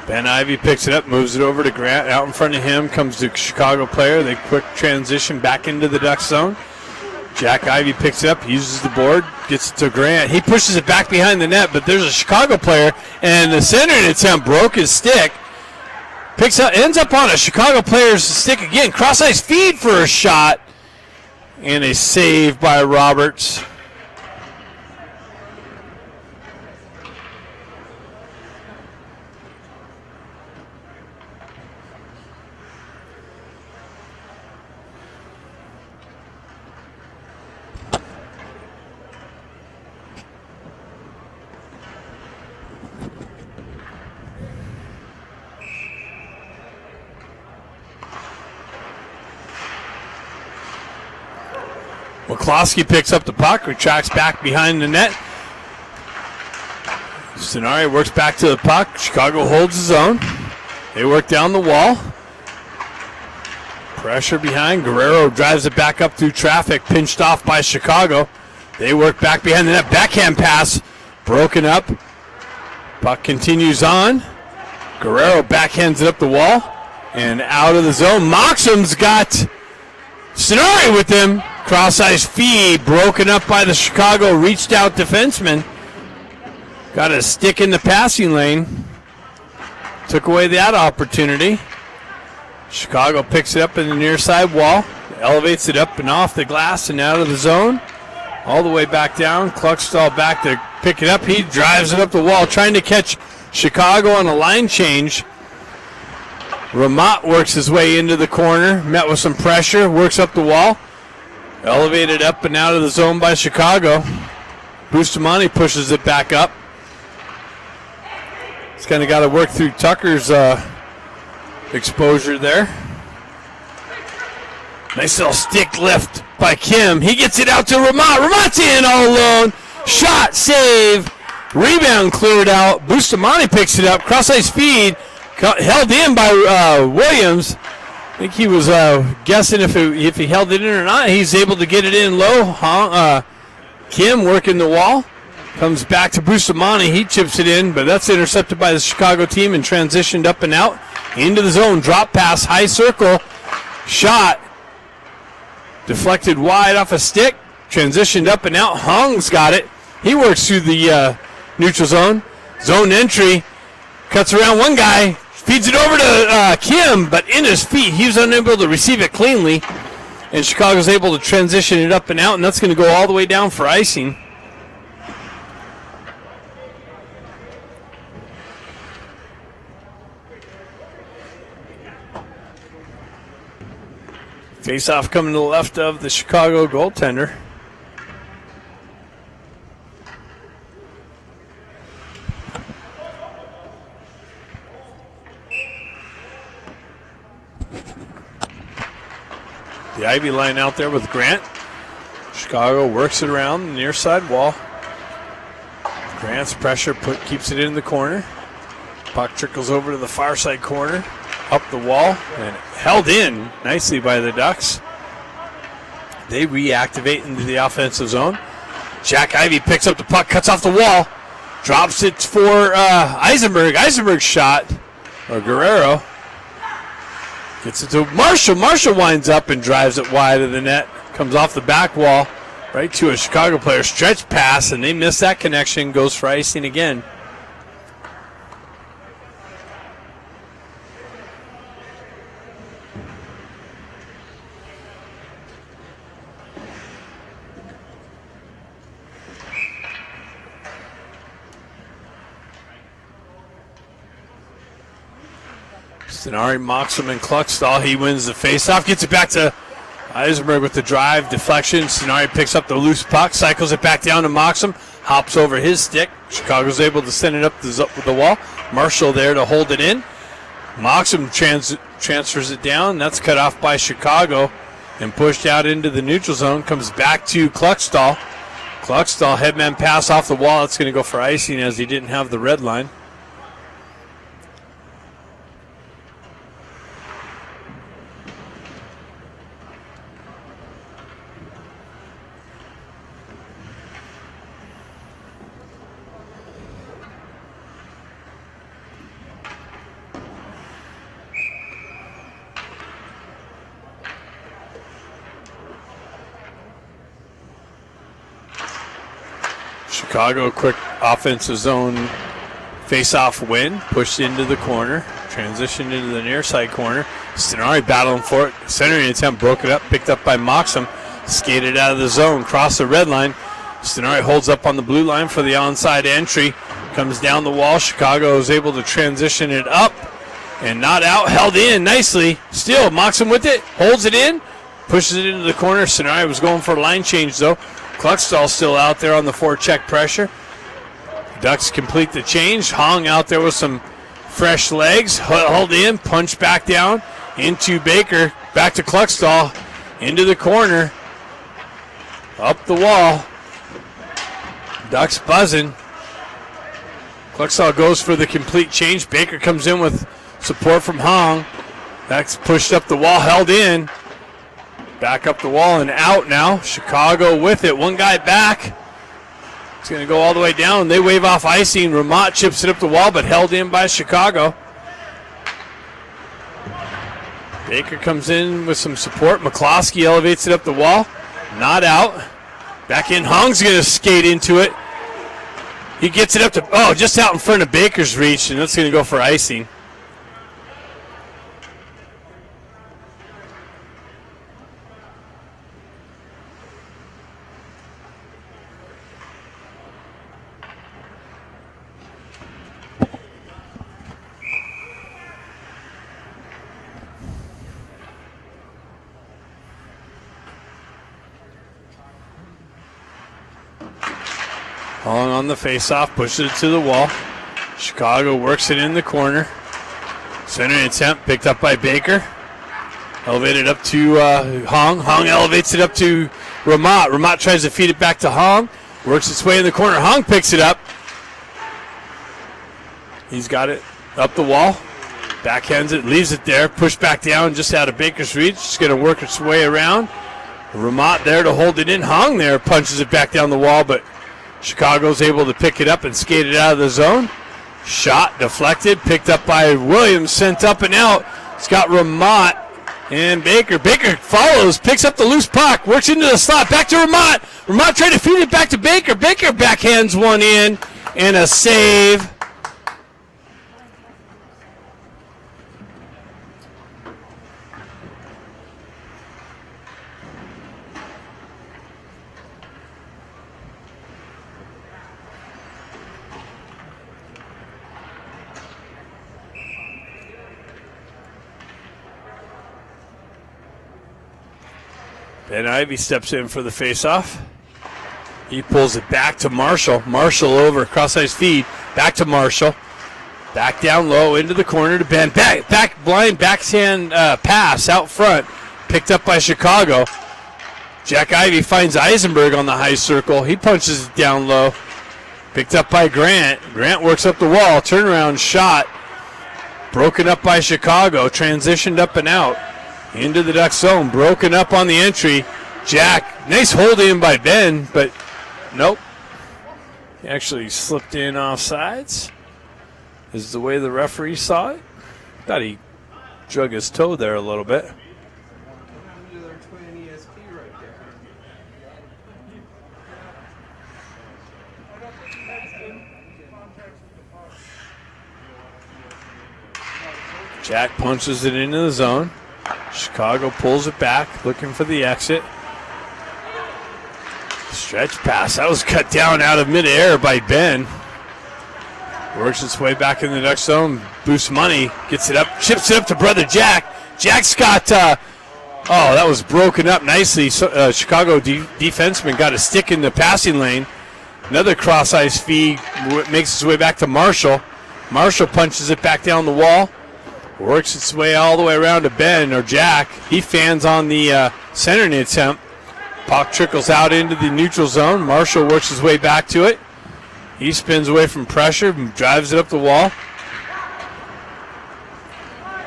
Ben Ivy picks it up, moves it over to Grant. Out in front of him comes the Chicago player. They quick transition back into the Duck zone. Jack Ivy picks it up, uses the board, gets it to Grant. He pushes it back behind the net, but there's a Chicago player, and the centering attempt broke his stick. Ends up on a Chicago player's stick again. Cross ice feed for a shot, and a save by Roberts. McCloskey picks up the puck, retracts back behind the net. Stenari works back to the puck. Chicago holds his own. They work down the wall. Pressure behind. Guerrero drives it back up through traffic, pinched off by Chicago. They work back behind the net. Backhand pass, broken up. Puck continues on. Guerrero backhands it up the wall and out of the zone. Moxham's got Stenari with him. Cross ice feed broken up by the Chicago reached out defenseman. Got a stick in the passing lane. Took away that opportunity. Chicago picks it up in the near side wall. Elevates it up and off the glass and out of the zone. all the way back down. Kluckstall back to pick it up. He drives it up the wall, trying to catch Chicago on a line change. Ramat works his way into the corner, met with some pressure, works up the wall. Elevated up and out of the zone by Chicago. Bustamante pushes it back up. He's kind of got to work through Tucker's exposure there. Nice little stick lift by Kim. He gets it out to Ramat. Ramat's in all alone. Shot, save, rebound cleared out. Bustamante picks it up. Cross-ice feed, held in by Williams. I think he was guessing if he held it in or not. He's able to get it in low. Kim working the wall. Comes back to Bustamante. He chips it in, but that's intercepted by the Chicago team and transitioned up and out into the zone. Drop pass, high circle, shot. Deflected wide off a stick. Transitioned up and out. Hong's got it. He works through the neutral zone. Zone entry. Cuts around one guy. Feeds it over to Kim, but in his feet, he was unable to receive it cleanly. And Chicago's able to transition it up and out, and that's going to go all the way down for icing. Face-off coming to the left of the Chicago goaltender. The Ivy line out there with Grant. Chicago works it around the near side wall. Grant's pressure keeps it in the corner. Puck trickles over to the far side corner. Up the wall and held in nicely by the Ducks. They reactivate into the offensive zone. Jack Ivy picks up the puck, cuts off the wall, drops it for Eisenberg. Eisenberg's shot, or Guerrero. Gets it to Marshall. Marshall winds up and drives it wide of the net. Comes off the back wall right to a Chicago player. Stretch pass, and they miss that connection. Goes for icing again. Stenari, Moxham, and Kluckstall. He wins the faceoff. Gets it back to Eisenberg with the drive. Deflection. Stenari picks up the loose puck. Cycles it back down to Moxham. Hops over his stick. Chicago's able to send it up the wall. Marshall there to hold it in. Moxham transfers it down. That's cut off by Chicago and pushed out into the neutral zone. Comes back to Kluckstall. Kluckstall, headman pass off the wall. That's going to go for icing as he didn't have the red line. Chicago, quick offensive zone face-off win. Pushed into the corner. Transitioned into the near side corner. Stenari battling for it. Centering attempt, broke it up. Picked up by Moxham. Skated out of the zone. Crossed the red line. Stenari holds up on the blue line for the onside entry. Comes down the wall. Chicago is able to transition it up. And not out. Held in nicely. Still, Moxham with it. Holds it in. Pushes it into the corner. Stenari was going for a line change, though. Kluckstall still out there on the forecheck pressure. Ducks complete the change. Hong out there with some fresh legs. Hold in, punch back down into Baker. Back to Kluckstall. Into the corner. Up the wall. Ducks buzzing. Kluckstall goes for the complete change. Baker comes in with support from Hong. That's pushed up the wall, held in. Back up the wall and out now. Chicago with it. One guy back. It's going to go all the way down. They wave off icing. Ramat chips it up the wall, but held in by Chicago. Baker comes in with some support. McCloskey elevates it up the wall. Not out. Back in. Hong's going to skate into it. He gets it up to, just out in front of Baker's reach, and that's going to go for icing. on the faceoff, pushes it to the wall. Chicago works it in the corner. Center attempt picked up by Baker. Elevated up to Hong. Hong elevates it up to Ramat. Ramat tries to feed it back to Hong. Works its way in the corner. Hong picks it up. He's got it up the wall. Backhands it, leaves it there. Pushed back down just out of Baker's reach. It's going to work its way around. Ramat there to hold it in. Hong there punches it back down the wall, but Chicago's able to pick it up and skate it out of the zone. Shot deflected, picked up by Williams, sent up and out. It's got Ramat and Baker. Baker follows, picks up the loose puck, works into the slot, back to Ramat. Ramat trying to feed it back to Baker. Baker backhands one in, and a save. Ben Ivy steps in for the faceoff. He pulls it back to Marshall. Marshall over, cross-ice feed, back to Marshall. Back down low into the corner to Ben. Back blind backhand pass out front, picked up by Chicago. Jack Ivy finds Eisenberg on the high circle. He punches it down low, picked up by Grant. Grant works up the wall, turnaround shot, broken up by Chicago, transitioned up and out. Into the Duck zone, broken up on the entry. Jack, nice hold in by Ben, but nope. He actually slipped in offsides, is the way the referee saw it. Thought he drug his toe there a little bit. Jack punches it into the zone. Chicago pulls it back, looking for the exit. Stretch pass. That was cut down out of midair by Ben. Works its way back in the Duck zone. Boosts money. Gets it up. Chips it up to brother Jack. Jack's got... that was broken up nicely. Chicago defenseman got a stick in the passing lane. Another cross-ice feed makes its way back to Marshall. Marshall punches it back down the wall. Works its way all the way around to Ben, or Jack. He fans on the centering attempt. Puck trickles out into the neutral zone. Marshall works his way back to it. He spins away from pressure and drives it up the wall.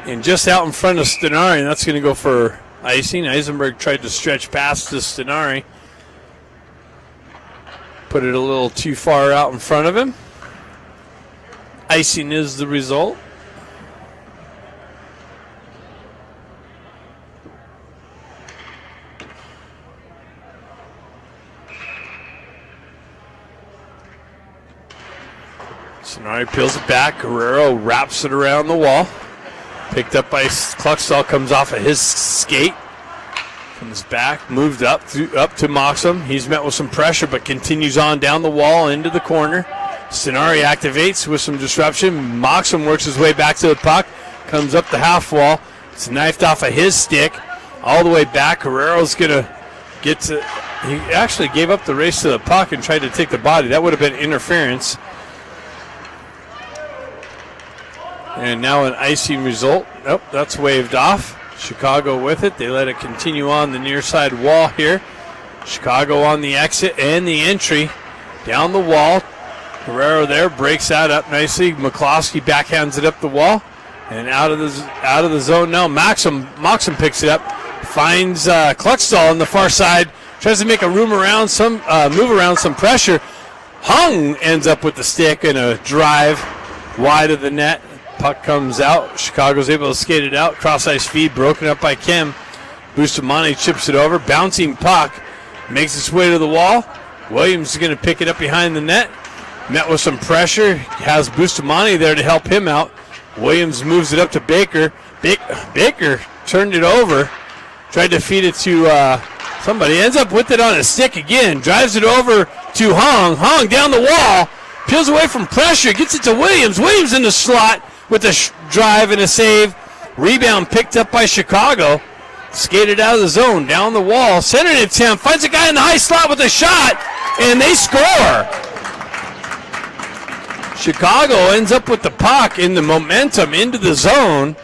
And just out in front of Stenari, and that's going to go for icing. Eisenberg tried to stretch past to Stenari. Put it a little too far out in front of him. Icing is the result. Stenari peels it back. Guerrero wraps it around the wall. Picked up by Cluckstall, comes off of his skate. Comes back, moved up to Moxham. He's met with some pressure, but continues on down the wall into the corner. Stenari activates with some disruption. Moxham works his way back to the puck. Comes up the half wall. It's knifed off of his stick. All the way back. Guerrero's going to get to... He actually gave up the race to the puck and tried to take the body. That would have been interference. And now an icing result. Nope, that's waved off. Chicago with it. They let it continue on the near side wall here. Chicago on the exit and the entry. Down the wall. Guerrero there breaks that up nicely. McCloskey backhands it up the wall. And out of the zone now. Moxham picks it up. Finds Cluckstall on the far side. Tries to make a move around some pressure. Hung ends up with the stick and a drive wide of the net. Puck comes out. Chicago's able to skate it out. Cross-ice feed broken up by Kim. Bustamante chips it over. Bouncing puck. Makes its way to the wall. Williams is going to pick it up behind the net. Met with some pressure. Has Bustamante there to help him out. Williams moves it up to Baker. Baker turned it over. Tried to feed it to somebody. Ends up with it on a stick again. Drives it over to Hong. Hong down the wall. Peels away from pressure. Gets it to Williams. Williams in the slot with a drive and a save. Rebound picked up by Chicago. Skated out of the zone, down the wall. Centered attempt. Finds a guy in the high slot with a shot. And they score. Chicago ends up with the puck in the momentum into the zone.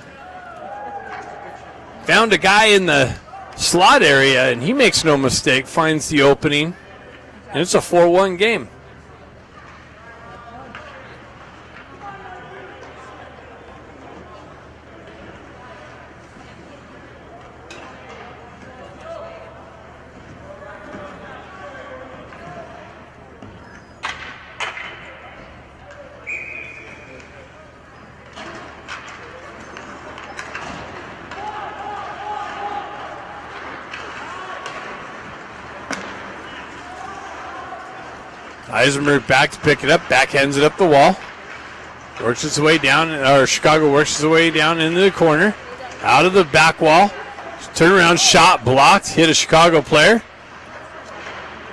Found a guy in the slot area, and he makes no mistake, finds the opening, and it's a 4-1 game. Eisenberg back to pick it up, backhands it up the wall. Works its way down, or Chicago works its way down into the corner. Out of the back wall. Turnaround shot blocked, hit a Chicago player.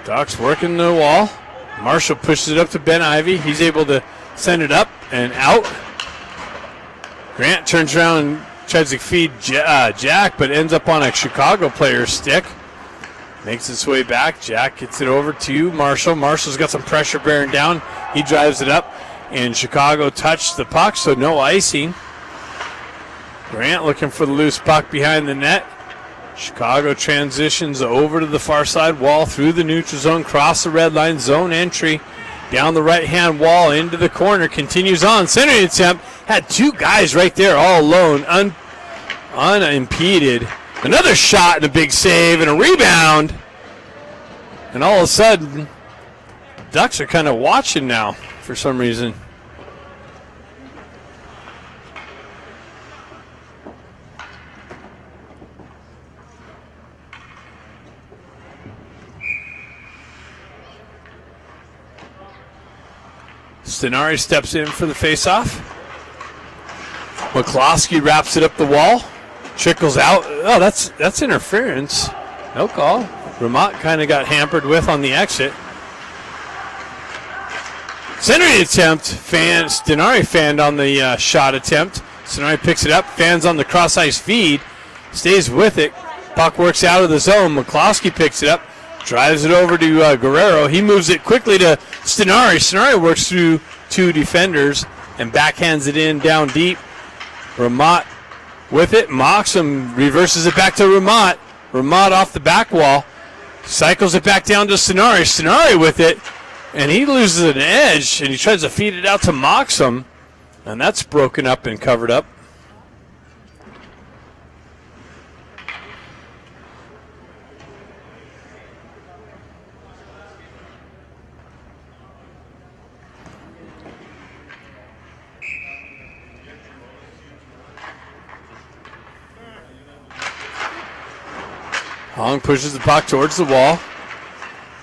Ducks working the wall. Marshall pushes it up to Ben Ivy. He's able to send it up and out. Grant turns around and tries to feed Jack, but ends up on a Chicago player's stick. Makes its way back. Jack gets it over to Marshall. Marshall's got some pressure bearing down. He drives it up, and Chicago touched the puck, so no icing. Grant looking for the loose puck behind the net. Chicago transitions over to the far side wall, through the neutral zone, cross the red line, zone entry, down the right-hand wall, into the corner, continues on. Centering attempt, had two guys right there all alone, unimpeded. Another shot and a big save and a rebound. And all of a sudden, Ducks are kind of watching now for some reason. Stenari steps in for the faceoff. McCloskey wraps it up the wall. Trickles out. Oh, that's interference. No call. Ramat kind of got hampered with on the exit. Centering attempt. Stenari fanned on the shot attempt. Stenari picks it up. Fans on the cross ice feed. Stays with it. Puck works out of the zone. McCloskey picks it up. Drives it over to Guerrero. He moves it quickly to Stenari. Stenari works through two defenders and backhands it in down deep. Ramat with it. Moxham reverses it back to Ramat. Ramat off the back wall. Cycles it back down to Stenari. Stenari with it. And he loses an edge, and he tries to feed it out to Moxham. And that's broken up and covered up. Hong pushes the puck towards the wall.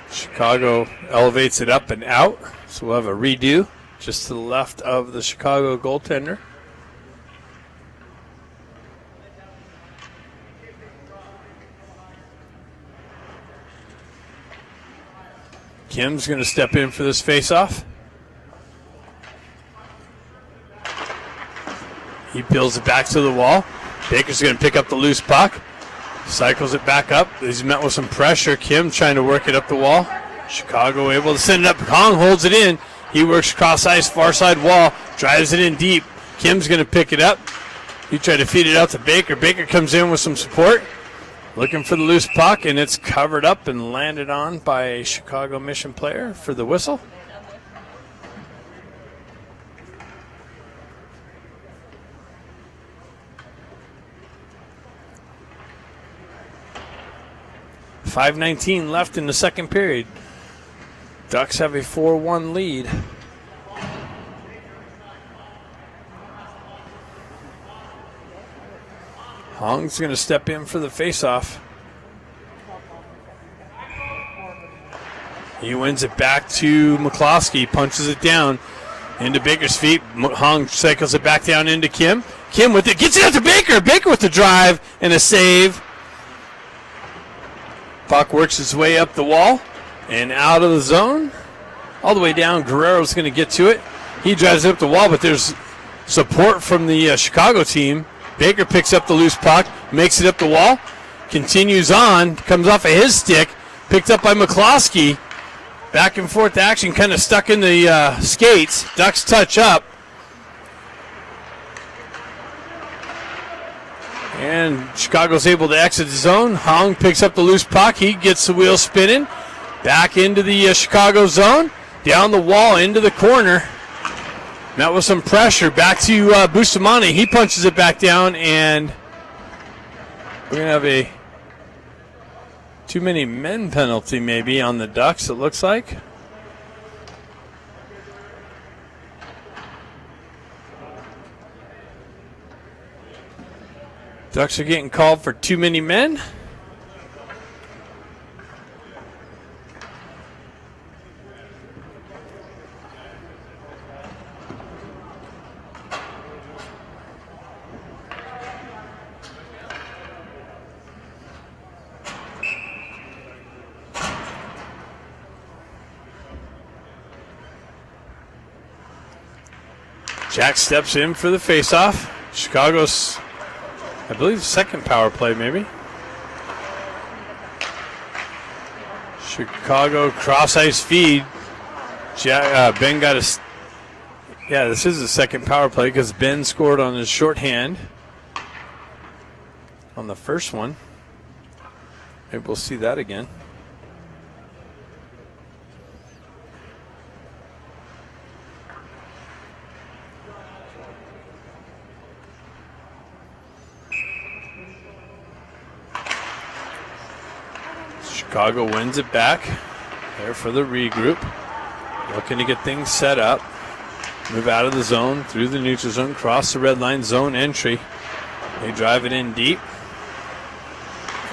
Chicago elevates it up and out. So we'll have a redo just to the left of the Chicago goaltender. Kim's going to step in for this faceoff. He peels it back to the wall. Baker's going to pick up the loose puck. Cycles it back up. He's met with some pressure. Kim trying to work it up the wall. Chicago able to send it up. Hong holds it in. He works cross ice, far side wall. Drives it in deep. Kim's going to pick it up. He tried to feed it out to Baker. Baker comes in with some support. Looking for the loose puck, and it's covered up and landed on by a Chicago Mission player for the whistle. .5:19 left in the second period. Ducks have a 4-1 lead. Hong's going to step in for the faceoff. He wins it back to McCloskey, punches it down into Baker's feet. Hong cycles it back down into Kim. Kim with it, gets it out to Baker. Baker with the drive and a save. Puck works its way up the wall and out of the zone. All the way down, Guerrero's going to get to it. He drives it up the wall, but there's support from the Chicago team. Baker picks up the loose puck, makes it up the wall, continues on, comes off of his stick, picked up by McCloskey. Back and forth action, kind of stuck in the skates. Ducks touch up. And Chicago's able to exit the zone. Hong picks up the loose puck. He gets the wheel spinning. Back into the Chicago zone. Down the wall, into the corner. Met with some pressure. Back to Bustamante. He punches it back down, and we're going to have a too many men penalty maybe on the Ducks, it looks like. Ducks are getting called for too many men. Jack steps in for the faceoff. Chicago's, I believe, second power play maybe. Chicago cross ice feed. Ben got a. Yeah, this is the second power play because Ben scored on his shorthand on the first one. Maybe we'll see that again. Chicago wins it back. There for the regroup. Looking to get things set up. Move out of the zone, through the neutral zone, cross the red line, zone entry. They drive it in deep.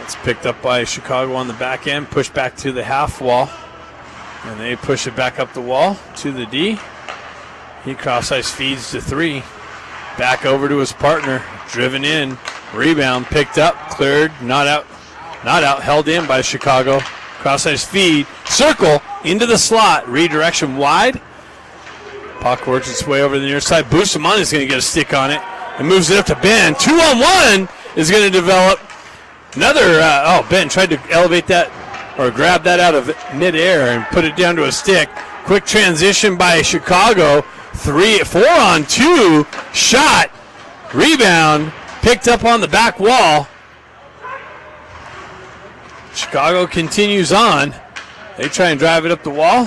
It's picked up by Chicago on the back end, pushed back to the half wall. And they push it back up the wall to the D. He cross ice feeds to 3. Back over to his partner, driven in. Rebound picked up, cleared, not out, held in by Chicago. Cross ice feed, circle into the slot, redirection wide. Puck works its way over the near side. Bustamante is going to get a stick on it and moves it up to Ben. 2-on-1 is going to develop. Another, Ben tried to elevate that or grab that out of midair and put it down to a stick. Quick transition by Chicago. 4-on-2 shot, rebound, picked up on the back wall. Chicago continues on. They try and drive it up the wall.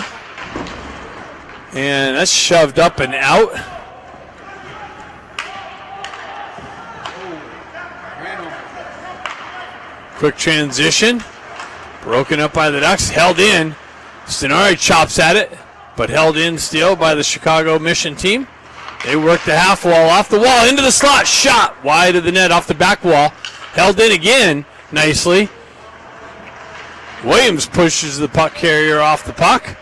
And that's shoved up and out. Quick transition. Broken up by the Ducks. Held in. Stenari chops at it, but held in still by the Chicago Mission team. They work the half wall off the wall into the slot. Shot wide of the net off the back wall. Held in again nicely. Williams pushes the puck carrier off the puck.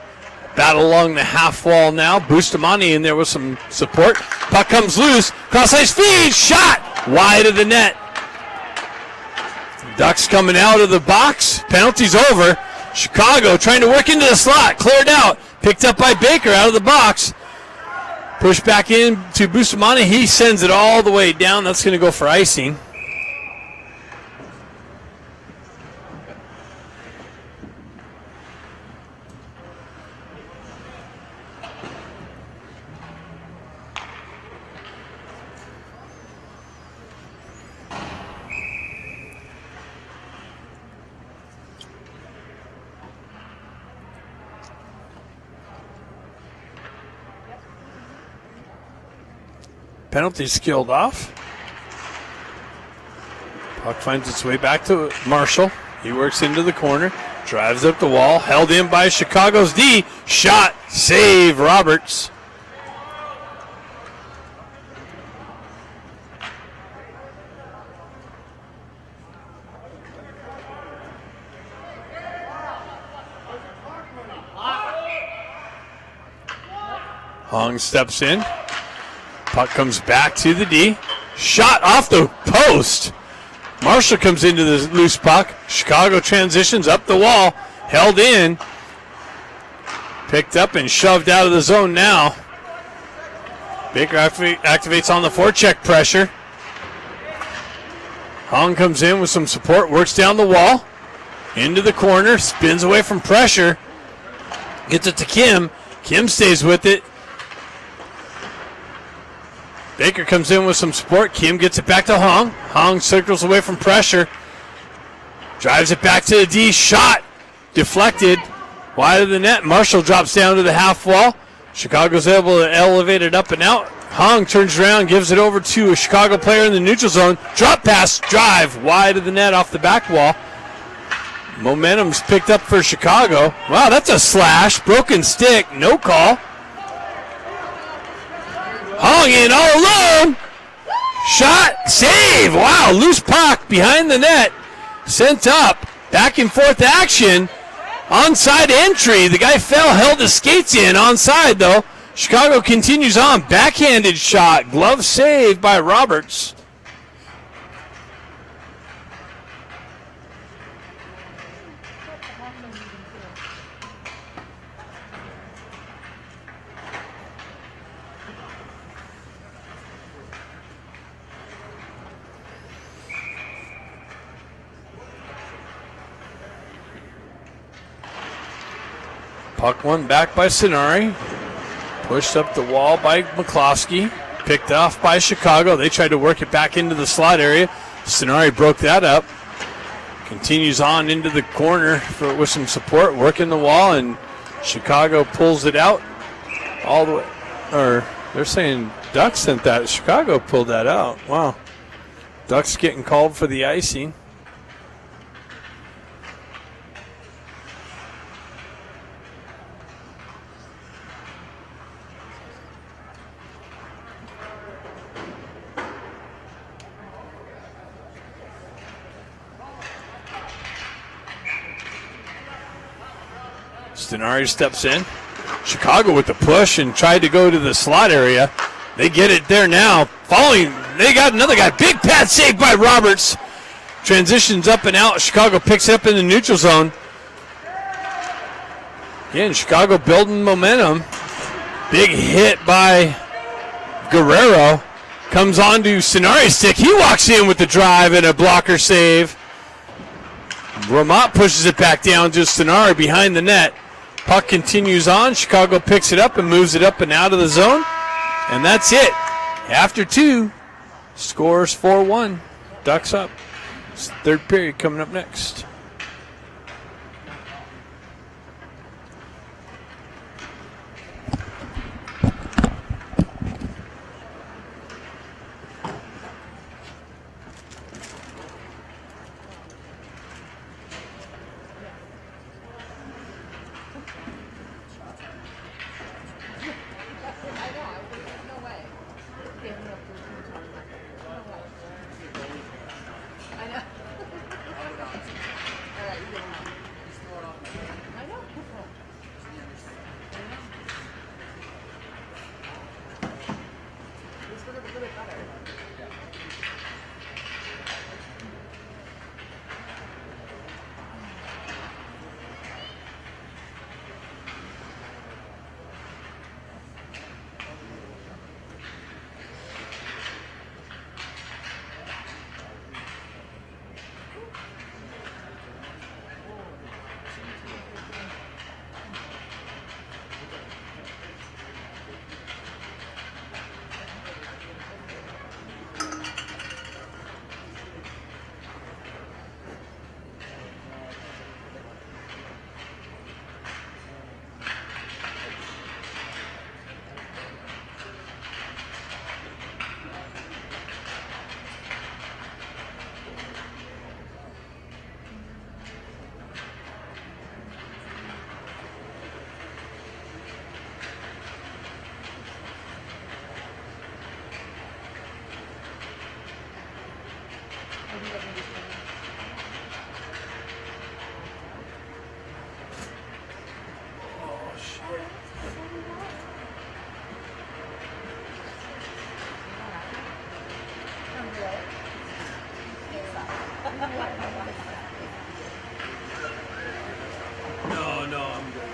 Battle along the half wall now. Bustamante in there with some support. Puck comes loose. Cross ice feed. Shot wide of the net. Ducks coming out of the box. Penalty's over. Chicago trying to work into the slot. Cleared out. Picked up by Baker out of the box. Pushed back in to Bustamante. He sends it all the way down. That's going to go for icing. Penalty skilled off. Puck finds its way back to Marshall. He works into the corner, drives up the wall, held in by Chicago's D. Shot, save, Roberts. Hong steps in. Puck comes back to the D. Shot off the post. Marshall comes into the loose puck. Chicago transitions up the wall. Held in. Picked up and shoved out of the zone now. Baker activates on the forecheck pressure. Hong comes in with some support. Works down the wall. Into the corner. Spins away from pressure. Gets it to Kim. Kim stays with it. Baker comes in with some support. Kim gets it back to Hong. Hong circles away from pressure. Drives it back to the D. Shot. Deflected. Wide of the net. Marshall drops down to the half wall. Chicago's able to elevate it up and out. Hong turns around, gives it over to a Chicago player in the neutral zone. Drop pass, drive, wide of the net off the back wall. Momentum's picked up for Chicago. Wow, that's a slash. Broken stick, no call. Hong in all alone. Shot, save. Wow, loose puck behind the net. Sent up. Back and forth action. Onside entry. The guy fell, held his skates in. Onside, though. Chicago continues on. Backhanded shot. Glove save by Roberts. Puck one back by Sonari. Pushed up the wall by McCloskey. Picked off by Chicago. They tried to work it back into the slot area. Sonari broke that up. Continues on into the corner with some support, working the wall, and Chicago pulls it out all the way. Or they're saying Ducks sent that. Chicago pulled that out. Wow. Ducks getting called for the icing. Stenari steps in. Chicago with the push and tried to go to the slot area. They get it there now. Following, they got another guy. Big pad save by Roberts. Transitions up and out. Chicago picks it up in the neutral zone. Again, Chicago building momentum. Big hit by Guerrero. Comes on to Stenari's stick. He walks in with the drive and a blocker save. Ramat pushes it back down to Stenari behind the net. Puck continues on. Chicago picks it up and moves it up and out of the zone. And that's it. After two, scores 4-1. Ducks up. Third period coming up next. No, I'm good.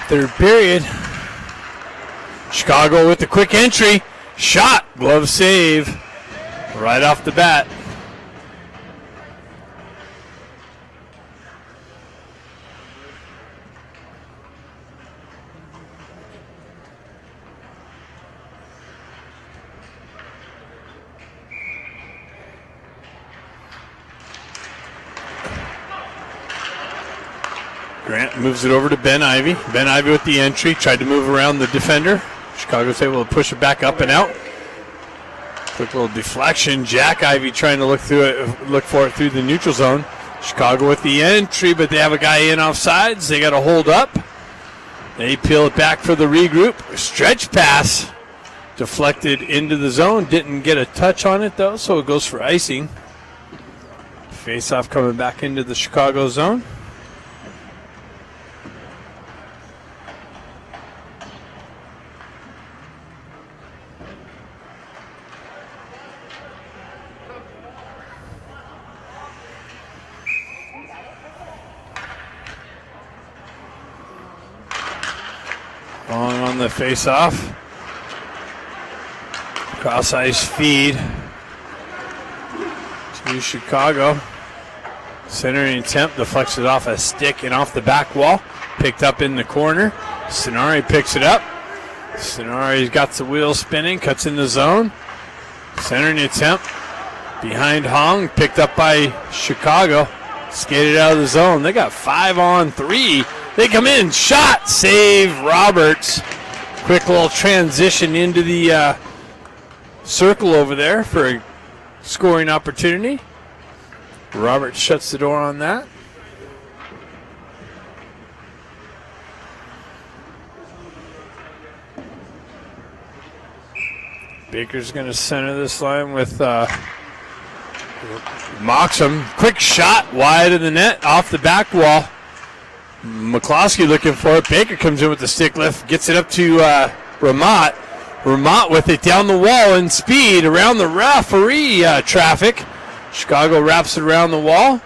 Third period. Chicago with the quick entry. Shot. Glove save. Right off the bat. Grant moves it over to Ben Ivy. Ben Ivy with the entry. Tried to move around the defender. Chicago's able to push it back up and out. Quick little deflection. Jack Ivy trying to look for it through the neutral zone. Chicago with the entry, but they have a guy in offsides. They got to hold up. They peel it back for the regroup. Stretch pass deflected into the zone. Didn't get a touch on it though, so it goes for icing. Face-off coming back into the Chicago zone. Long on the face-off. Cross-ice feed to Chicago. Centering attempt, deflects it off a stick and off the back wall. Picked up in the corner. Sonari picks it up. Sonari's got the wheels spinning, cuts in the zone. Centering attempt behind Hong, picked up by Chicago. Skated out of the zone. They got 5-on-3. They come in, shot, save, Roberts. Quick little transition into the circle over there for a scoring opportunity. Roberts shuts the door on that. Baker's going to center this line with Moxham. Quick shot wide of the net, off the back wall. McCloskey looking for it. Baker comes in with the stick lift, gets it up to Ramat. Ramat with it down the wall in speed around the referee traffic. Chicago wraps it around the wall.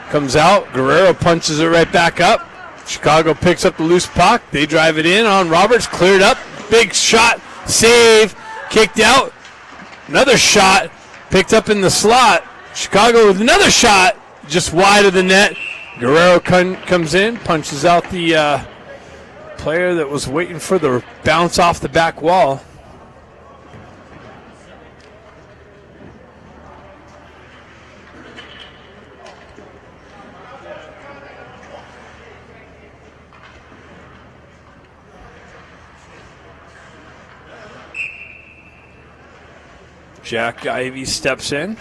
Comes out. Guerrero punches it right back up. Chicago picks up the loose puck. They drive it in on Roberts. Cleared up. Big shot. Save. Kicked out. Another shot. Picked up in the slot. Chicago with another shot. Just wide of the net. Guerrero comes in, punches out the player that was waiting for the bounce off the back wall. Jack Ivy steps in,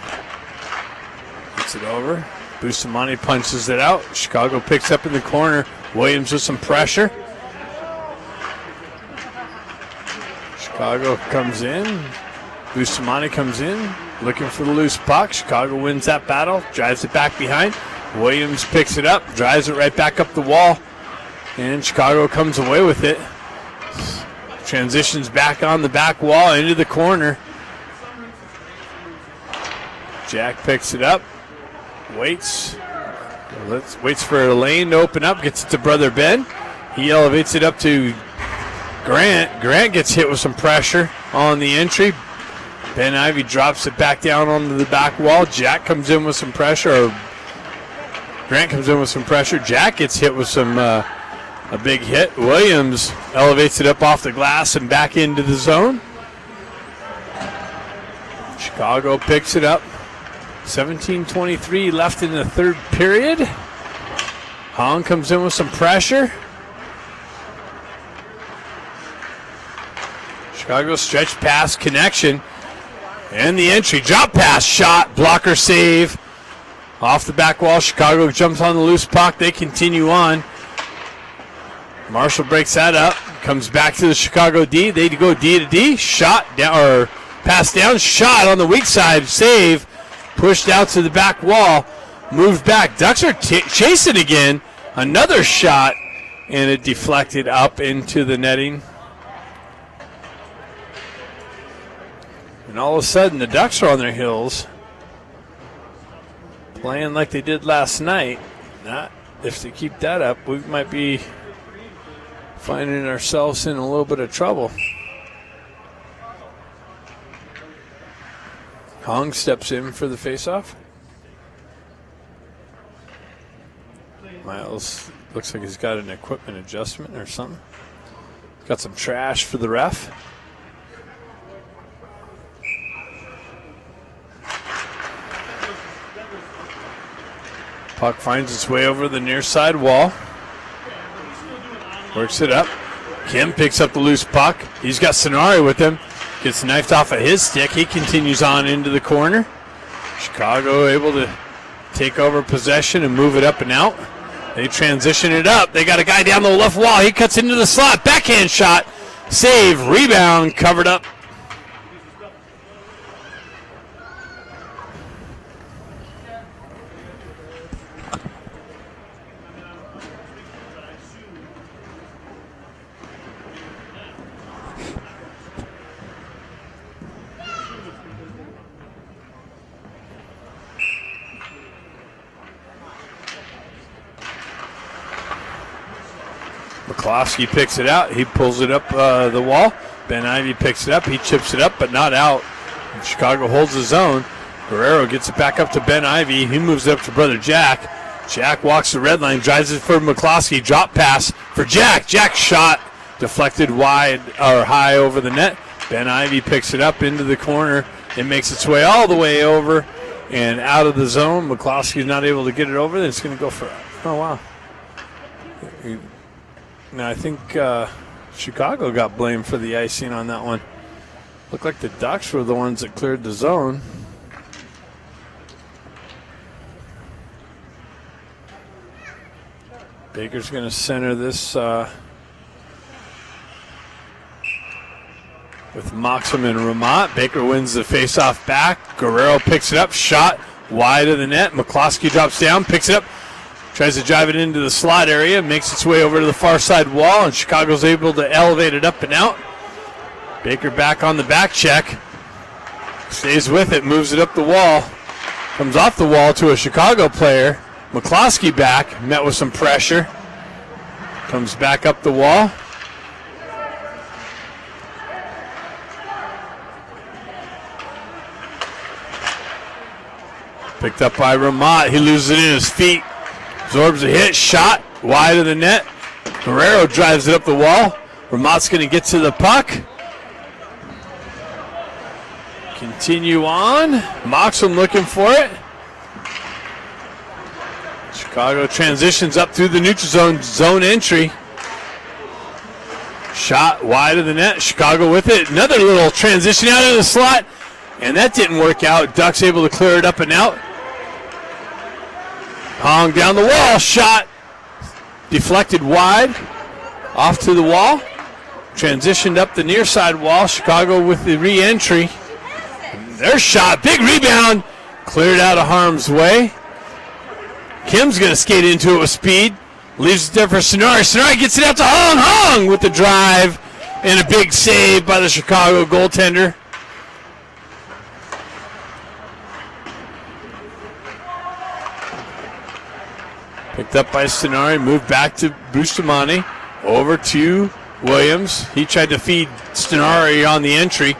gets it over. Bustamante punches it out. Chicago picks up in the corner. Williams with some pressure. Chicago comes in. Bustamante comes in, looking for the loose puck. Chicago wins that battle, drives it back behind. Williams picks it up, drives it right back up the wall, and Chicago comes away with it. Transitions back on the back wall into the corner. Jack picks it up. Waits for a lane to open up, gets it to brother Ben. He elevates it up to Grant. Grant gets hit with some pressure on the entry. Ben Ivy drops it back down onto the back wall. Jack comes in with some pressure. Grant comes in with some pressure. Jack gets hit with some a big hit. Williams elevates it up off the glass and back into the zone. Chicago picks it up. 17:23 left in the third period. Hong comes in with some pressure. Chicago stretch pass connection. And the entry. Drop pass shot. Blocker save. Off the back wall, Chicago jumps on the loose puck. They continue on. Marshall breaks that up. Comes back to the Chicago D. They go D to D. Shot down, or pass down. Shot on the weak side. Save. Pushed out to the back wall. Moved back. Ducks are chasing again. Another shot. And it deflected up into the netting. And all of a sudden, the Ducks are on their heels. Playing like they did last night. Not if they keep that up, we might be finding ourselves in a little bit of trouble. Hong steps in for the faceoff. Miles looks like he's got an equipment adjustment or something. Got some trash for the ref. Puck finds its way over the near side wall. Works it up. Kim picks up the loose puck. He's got Sonari with him. Gets knifed off of his stick. He continues on into the corner. Chicago able to take over possession and move it up and out. They transition it up. They got a guy down the left wall. He cuts into the slot. Backhand shot. Save. Rebound. Covered up. McCloskey picks it out. He pulls it up the wall. Ben Ivy picks it up. He chips it up, but not out. Chicago holds his own. Guerrero gets it back up to Ben Ivy. He moves it up to brother Jack. Jack walks the red line, drives it for McCloskey. Drop pass for Jack. Jack shot deflected wide or high over the net. Ben Ivy picks it up into the corner. It makes its way all the way over and out of the zone. McCloskey's not able to get it over. Then it's going to go for, oh, wow. Now, I think Chicago got blamed for the icing on that one. Looked like the Ducks were the ones that cleared the zone. Baker's going to center this with Moxham and Ramat. Baker wins the faceoff back. Guerrero picks it up. Shot wide of the net. McCloskey drops down, picks it up. Tries to drive it into the slot area, makes its way over to the far side wall, and Chicago's able to elevate it up and out. Baker back on the back check. Stays with it, moves it up the wall. Comes off the wall to a Chicago player. McCloskey back, met with some pressure. Comes back up the wall. Picked up by Ramat. He loses it in his feet. Absorbs a hit, shot wide of the net. Guerrero drives it up the wall. Ramat's going to get to the puck. Continue on. Moxham looking for it. Chicago transitions up through the neutral zone entry. Shot wide of the net. Chicago with it. Another little transition out of the slot. And that didn't work out. Ducks able to clear it up and out. Hong down the wall, shot deflected wide, off to the wall, transitioned up the near side wall. Chicago with the re-entry. Their shot, big rebound, cleared out of harm's way. Kim's going to skate into it with speed, leaves it there for Sonari. Sonari gets it out to Hong. Hong with the drive and a big save by the Chicago goaltender. Picked up by Sonari, moved back to Bustamante, over to Williams. He tried to feed Sonari on the entry,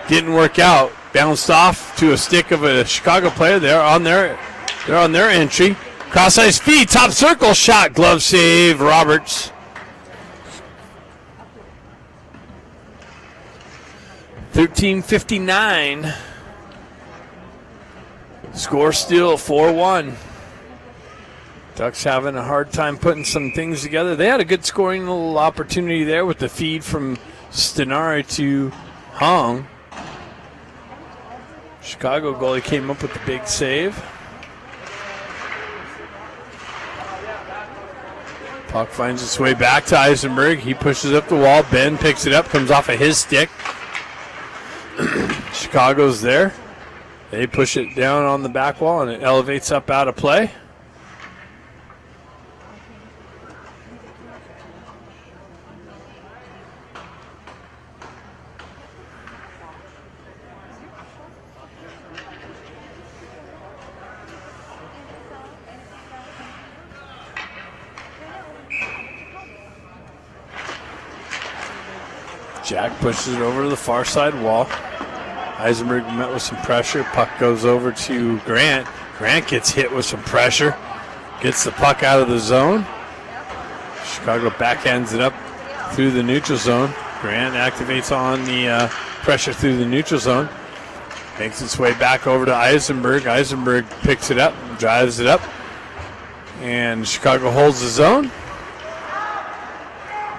didn't work out. Bounced off to a stick of a Chicago player. They're on their entry. Cross-ice feed, top circle shot, glove save, Roberts. $13:59. Score still 4-1. Ducks having a hard time putting some things together. They had a good scoring little opportunity there with the feed from Stenari to Hong. Chicago goalie came up with the big save. Puck finds its way back to Eisenberg. He pushes up the wall. Ben picks it up, comes off of his stick. Chicago's there. They push it down on the back wall, and it elevates up out of play. Jack pushes it over to the far side wall. Eisenberg met with some pressure. Puck goes over to Grant. Grant gets hit with some pressure. Gets the puck out of the zone. Chicago backhands it up through the neutral zone. Grant activates on the pressure through the neutral zone. Makes its way back over to Eisenberg. Eisenberg picks it up, drives it up. And Chicago holds the zone.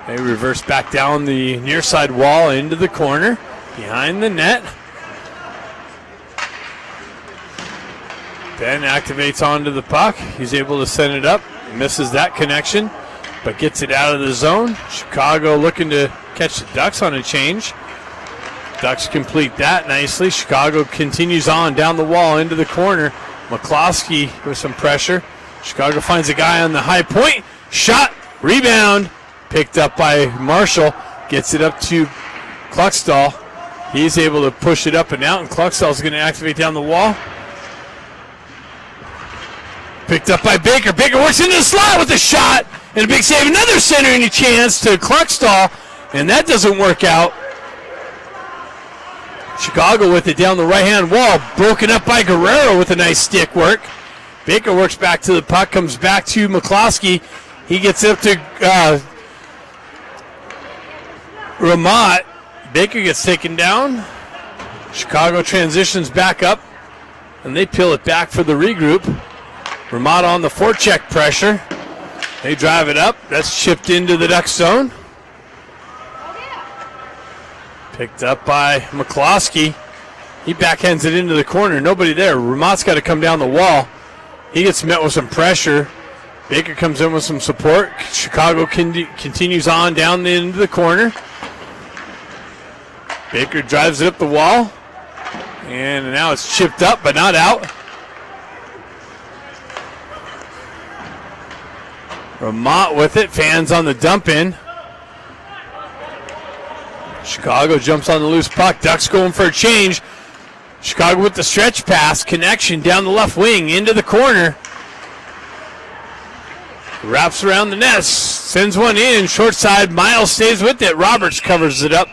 They reverse back down the near side wall into the corner, behind the net. Ben activates onto the puck. He's able to send it up. Misses that connection, but gets it out of the zone. Chicago looking to catch the Ducks on a change. Ducks complete that nicely. Chicago continues on down the wall into the corner. McCloskey with some pressure. Chicago finds a guy on the high point. Shot, rebound. Picked up by Marshall, gets it up to Kluckstall. He's able to push it up and out, and Kluckstall's going to activate down the wall. Picked up by Baker. Baker works into the slot with a shot, and a big save. Another centering a chance to Kluckstall, and that doesn't work out. Chicago with it down the right-hand wall, broken up by Guerrero with a nice stick work. Baker works back to the puck, comes back to McCloskey. He gets up to Ramat. Baker gets taken down. Chicago transitions back up, and they peel it back for the regroup. Ramat on the forecheck pressure. They drive it up. That's chipped into the Duck zone. Picked up by McCloskey. He backhands it into the corner. Nobody there. Ramat's got to come down the wall. He gets met with some pressure. Baker comes in with some support. Chicago continues on down into the corner. Baker drives it up the wall, and now it's chipped up but not out. Ramat with it, fans on the dump in. Chicago jumps on the loose puck. Ducks going for a change. Chicago with the stretch pass, connection down the left wing into the corner. Wraps around the net, sends one in, short side. Miles stays with it. Roberts covers it up.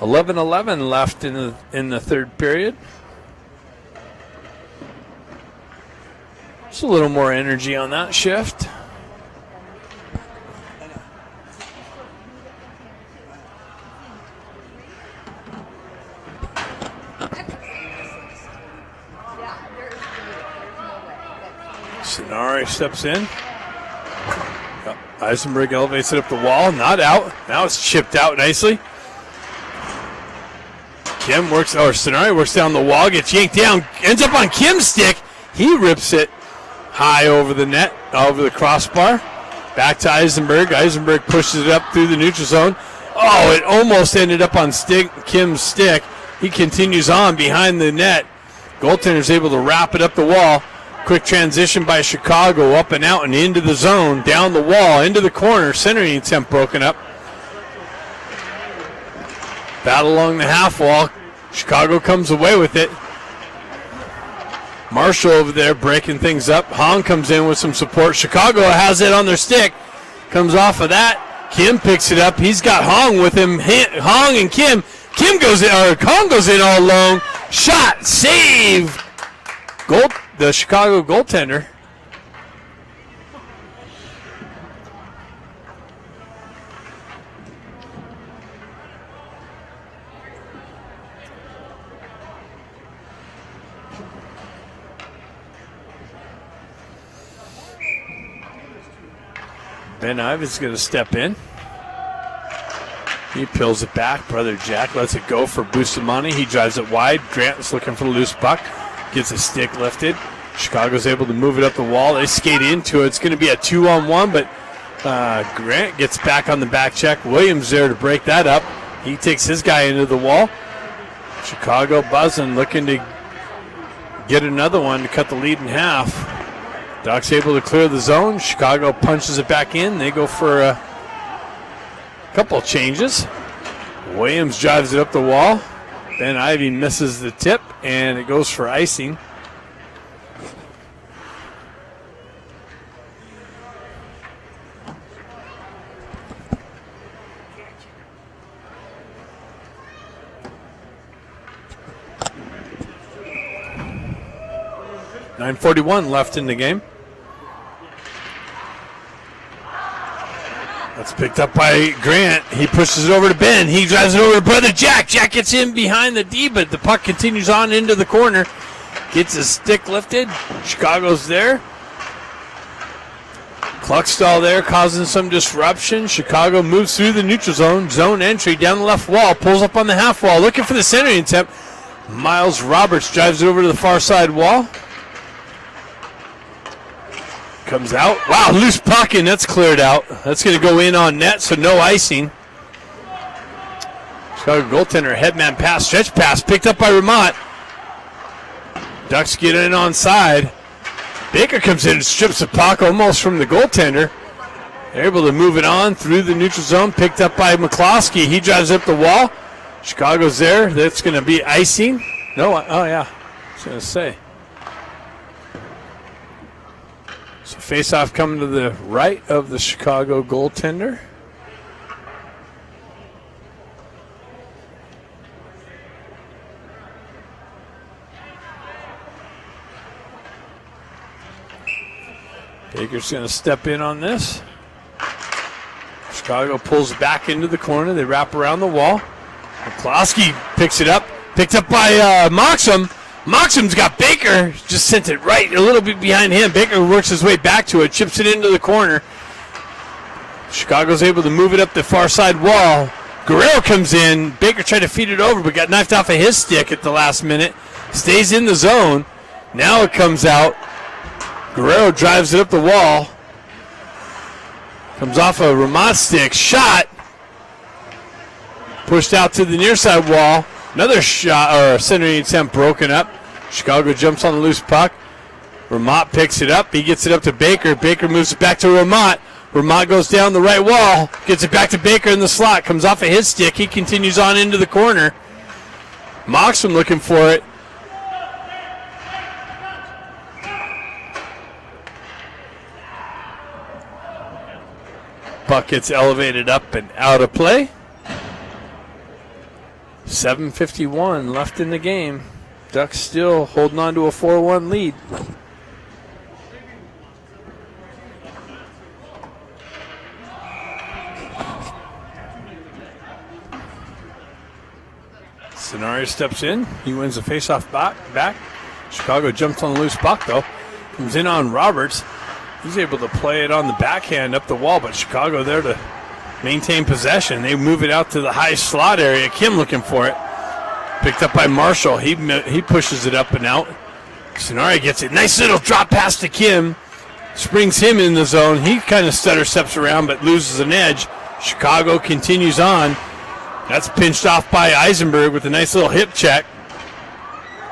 11-11 left in the third period. Just a little more energy on that shift. Sonari steps in. Eisenberg elevates it up the wall, not out. Now it's chipped out nicely. Sonari works down the wall, gets yanked down, ends up on Kim's stick. He rips it high over the net, over the crossbar. Back to Eisenberg. Eisenberg pushes it up through the neutral zone. Oh, it almost ended up on Kim's stick. He continues on behind the net. Goaltender's able to wrap it up the wall. Quick transition by Chicago, up and out and into the zone, down the wall, into the corner. Centering attempt broken up. Battle along the half wall. Chicago comes away with it. Marshall over there breaking things up. Hong comes in with some support. Chicago has it on their stick. Comes off of that. Kim picks it up. He's got Hong with him. Hong and Kim. Hong goes in all alone. Shot. Save. The Chicago goaltender. Ben Ivan's going to step in. He peels it back. Brother Jack lets it go for Bustamante. He drives it wide. Grant's looking for the loose puck. Gets a stick lifted. Chicago's able to move it up the wall. They skate into it. It's going to be a 2-on-1, but Grant gets back on the back check. Williams there to break that up. He takes his guy into the wall. Chicago buzzing, looking to get another one to cut the lead in half. Ducks able to clear the zone. Chicago punches it back in. They go for a couple changes. Williams drives it up the wall. Ben Ivy misses the tip, and it goes for icing. .9:41 left in the game. That's picked up by Grant. He pushes it over to Ben. He drives it over to brother Jack. Jack gets in behind the D, but the puck continues on into the corner. Gets his stick lifted. Chicago's there. Cluckstall there causing some disruption. Chicago moves through the neutral zone. Zone entry down the left wall. Pulls up on the half wall. Looking for the centering attempt. Miles Roberts drives it over to the far side wall. Comes out. Wow, loose puck, and that's cleared out. That's going to go in on net, so no icing. Chicago goaltender, headman pass, stretch pass, picked up by Ramont. Ducks get in onside. Baker comes in and strips the puck almost from the goaltender. They're able to move it on through the neutral zone, picked up by McCloskey. He drives up the wall. Chicago's there. That's going to be icing. No, oh yeah, I was going to say. So face-off coming to the right of the Chicago goaltender. Baker's going to step in on this. Chicago pulls back into the corner. They wrap around the wall. McCloskey picks it up. Picked up by Moxham. Moxham's got Baker, just sent it right a little bit behind him. Baker works his way back to it, chips it into the corner. Chicago's able to move it up the far side wall. Guerrero comes in. Baker tried to feed it over, but got knifed off of his stick at the last minute. Stays in the zone. Now it comes out. Guerrero drives it up the wall. Comes off a Ramont stick. Shot. Pushed out to the near side wall. Another shot, or centering attempt broken up. Chicago jumps on the loose puck. Ramont picks it up. He gets it up to Baker. Baker moves it back to Ramont. Ramont goes down the right wall. Gets it back to Baker in the slot. Comes off of his stick. He continues on into the corner. Moxham looking for it. Puck gets elevated up and out of play. 7:51 left in the game. Ducks still holding on to a 4-1 lead. Scenario steps in. He wins the faceoff back. Chicago jumps on the loose puck, though. Comes in on Roberts. He's able to play it on the backhand up the wall, but Chicago there to maintain possession. They move it out to the high slot area. Kim looking for it. Picked up by Marshall. He pushes it up and out. Sonari gets it. Nice little drop pass to Kim. Springs him in the zone. He kind of stutter steps around but loses an edge. Chicago continues on. That's pinched off by Eisenberg with a nice little hip check.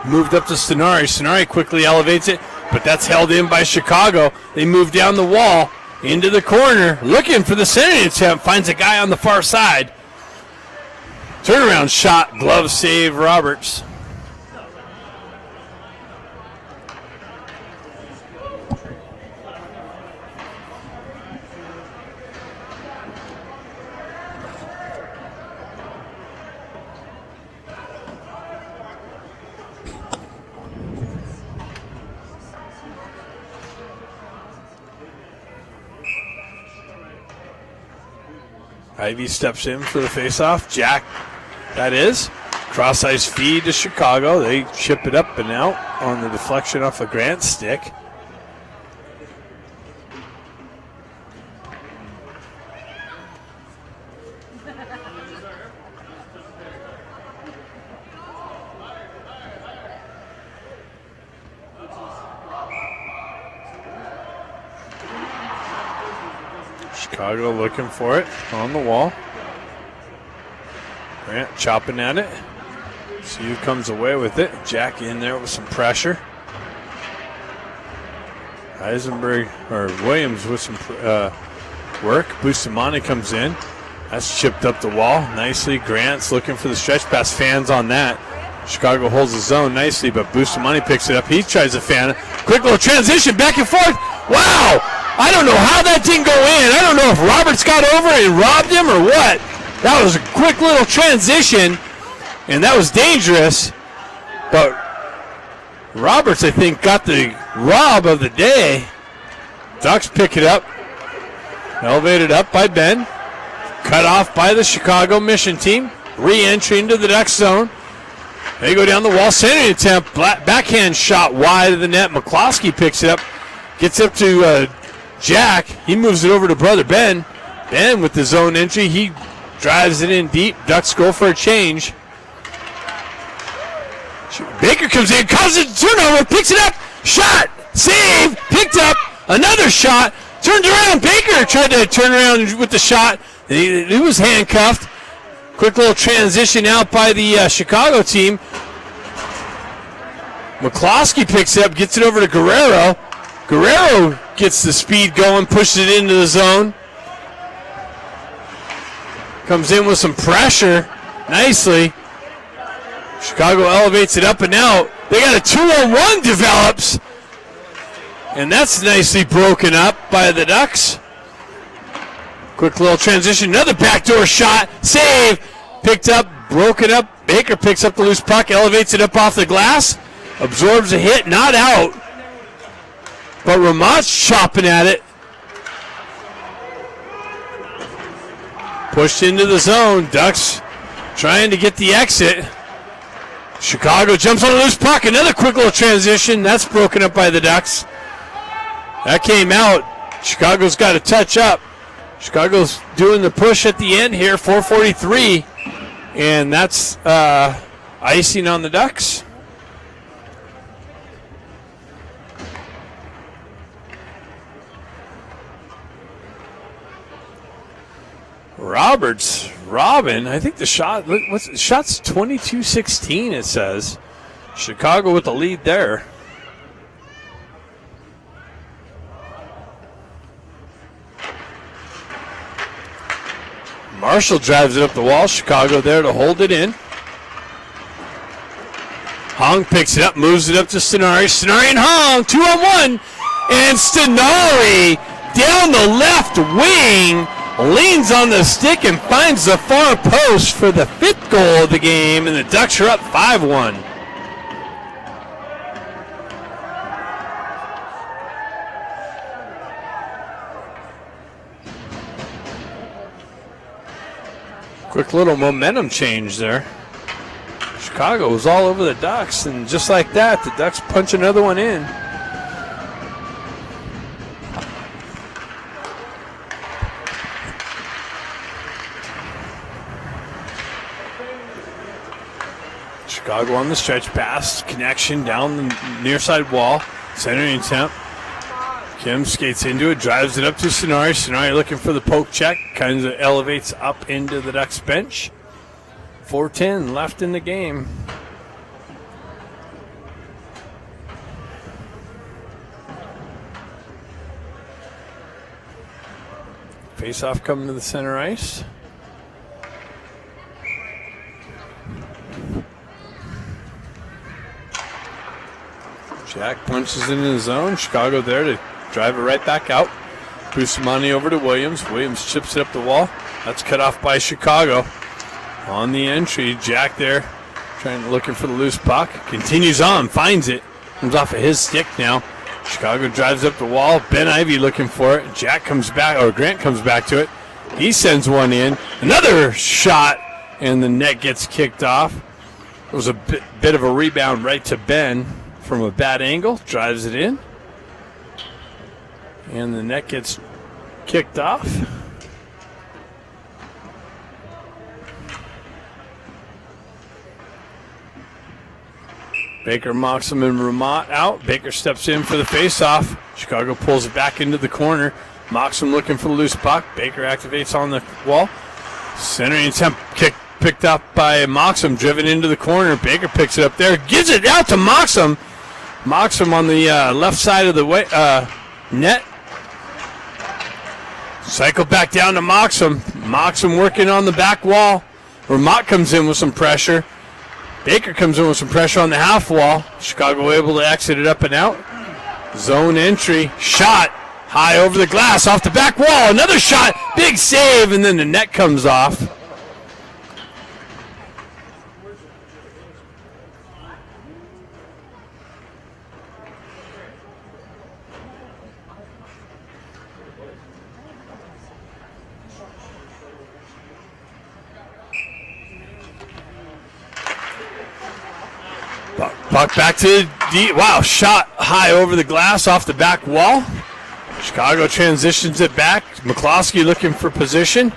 Moved up to Stenari. Stenari quickly elevates it, but that's held in by Chicago. They move down the wall. Into the corner, looking for the centering attempt, finds a guy on the far side. Turnaround shot, glove save, Roberts. Ivy steps in for the faceoff. Jack, that is. Cross-ice feed to Chicago. They chip it up and out on the deflection off a Grant stick. Chicago looking for it on the wall. Grant chopping at it. See who comes away with it. Jack in there with some pressure. Williams with some work. Bustamante comes in. That's chipped up the wall nicely. Grant's looking for the stretch pass. Fans on that. Chicago holds the zone nicely, but Bustamante picks it up. He tries to fan it. Quick little transition back and forth. Wow! I don't know how that didn't go in. I don't know if Roberts got over and robbed him or what. That was a quick little transition, and that was dangerous. But Roberts, I think, got the rob of the day. Ducks pick it up. Elevated up by Ben. Cut off by the Chicago Mission team. Re-entry into the Ducks zone. They go down the wall. Centering attempt. Backhand shot wide of the net. McCloskey picks it up. Gets up to Jack. He moves it over to brother Ben. Ben with the zone entry. He drives it in deep. Ducks go for a change. Baker comes in, causes a turnover, picks it up, shot, save, picked up, another shot, turned around. Baker tried to turn around with the shot. He was handcuffed. Quick little transition out by the Chicago team. McCloskey picks it up, gets it over to Guerrero. Guerrero gets the speed going, pushes it into the zone. Comes in with some pressure nicely. Chicago elevates it up and out. They got a 2-on-1 develops. And that's nicely broken up by the Ducks. Quick little transition. Another backdoor shot. Save. Picked up. Broken up. Baker picks up the loose puck. Elevates it up off the glass. Absorbs a hit. Not out. But Ramat's chopping at it. Pushed into the zone. Ducks trying to get the exit. Chicago jumps on a loose puck. Another quick little transition. That's broken up by the Ducks. That came out. Chicago's got to touch up. Chicago's doing the push at the end here. 4:43. And that's icing on the Ducks. Robin, I think the shot, what's the shot's 22-16, it says. Chicago with the lead there. Marshall drives it up the wall. Chicago there to hold it in. Hong picks it up, moves it up to Stenari. Stenari and Hong, 2-on-1. And Stenari down the left wing. Leans on the stick and finds the far post for the 5th goal of the game, and the Ducks are up 5-1. Quick little momentum change there. Chicago was all over the Ducks, and just like that, the Ducks punch another one in. Chicago on the stretch pass, connection down the near side wall, centering attempt. Kim skates into it, drives it up to Stenari. Stenari looking for the poke check, kind of elevates up into the Ducks bench. 4:10 left in the game. Face-off coming to the center ice. Jack punches into the zone. Chicago there to drive it right back out. Bustamante over to Williams. Williams chips it up the wall. That's cut off by Chicago. On the entry, Jack there looking for the loose puck. Continues on, finds it. Comes off of his stick now. Chicago drives up the wall. Ben Ivey looking for it. Jack comes back, or Grant comes back to it. He sends one in. Another shot, and the net gets kicked off. It was a bit of a rebound right to Ben. From a bad angle, drives it in. And the net gets kicked off. Baker Moxham and Ramat out. Baker steps in for the face-off. Chicago pulls it back into the corner. Moxham looking for the loose puck. Baker activates on the wall. Centering attempt kick picked up by Moxham, driven into the corner. Baker picks it up there, gives it out to Moxham. Moxham on the left side of the net. Cycle back down to Moxham. Moxham working on the back wall. Vermont comes in with some pressure. Baker comes in with some pressure on the half wall. Chicago able to exit it up and out. Zone entry. Shot high over the glass off the back wall. Another shot. Big save, and then the net comes off. Puck back to D. Wow, shot high over the glass off the back wall. Chicago transitions it back. McCloskey looking for position.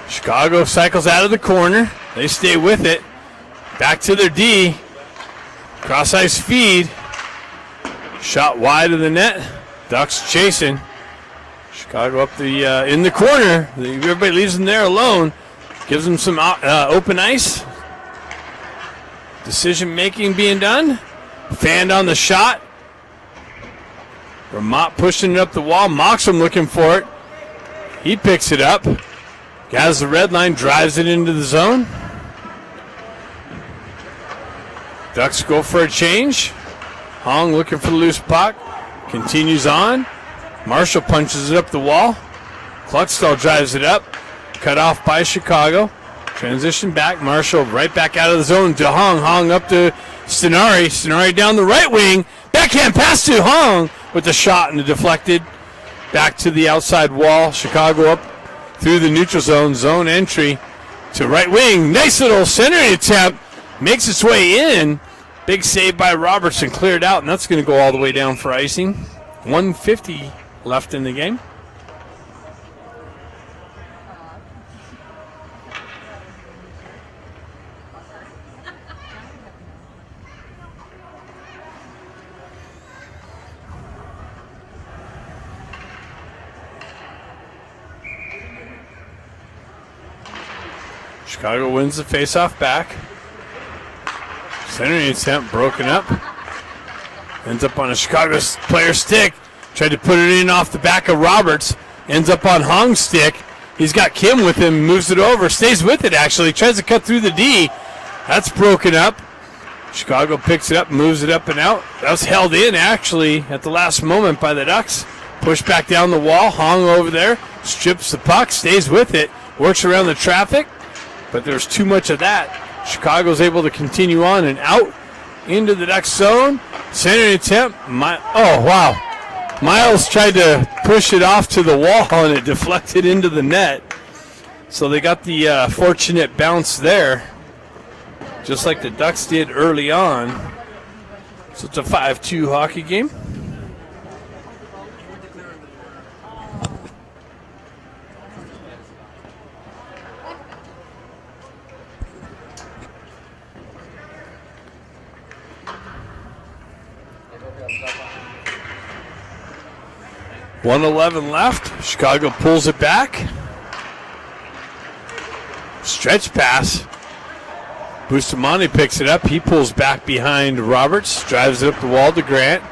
Chicago cycles out of the corner. They stay with it. Back to their D. Cross ice feed. Shot wide of the net. Ducks chasing. Chicago up the in the corner. Everybody leaves them there alone. Gives them some open ice. Decision making being done. Fanned on the shot. Vermont pushing it up the wall. Moxham looking for it. He picks it up. Has the red line, drives it into the zone. Ducks go for a change. Hong looking for the loose puck. Continues on. Marshall punches it up the wall. Cluckstall drives it up. Cut off by Chicago. Transition back. Marshall right back out of the zone to Hong. Hong up to Stenari. Stenari down the right wing. Backhand pass to Hong with the shot and the deflected. Back to the outside wall. Chicago up through the neutral zone. Zone entry to right wing. Nice little centering attempt. Makes its way in. Big save by Robertson. Cleared out, and that's going to go all the way down for icing. 1:50 left in the game. Chicago wins the faceoff back. Centering attempt broken up. Ends up on a Chicago player stick. Tried to put it in off the back of Roberts. Ends up on Hong's stick. He's got Kim with him. Moves it over. Stays with it, actually. Tries to cut through the D. That's broken up. Chicago picks it up, moves it up and out. That was held in, actually, at the last moment by the Ducks. Pushed back down the wall. Hong over there. Strips the puck. Stays with it. Works around the traffic. But there's too much of that. Chicago's able to continue on and out into the Ducks zone. Centering attempt. Oh, wow. Miles tried to push it off to the wall and it deflected into the net. So they got the fortunate bounce there, just like the Ducks did early on. So it's a 5-2 hockey game. .111 left. Chicago pulls it back. Stretch pass. Bustamante picks it up. He pulls back behind Roberts. Drives it up the wall to Grant.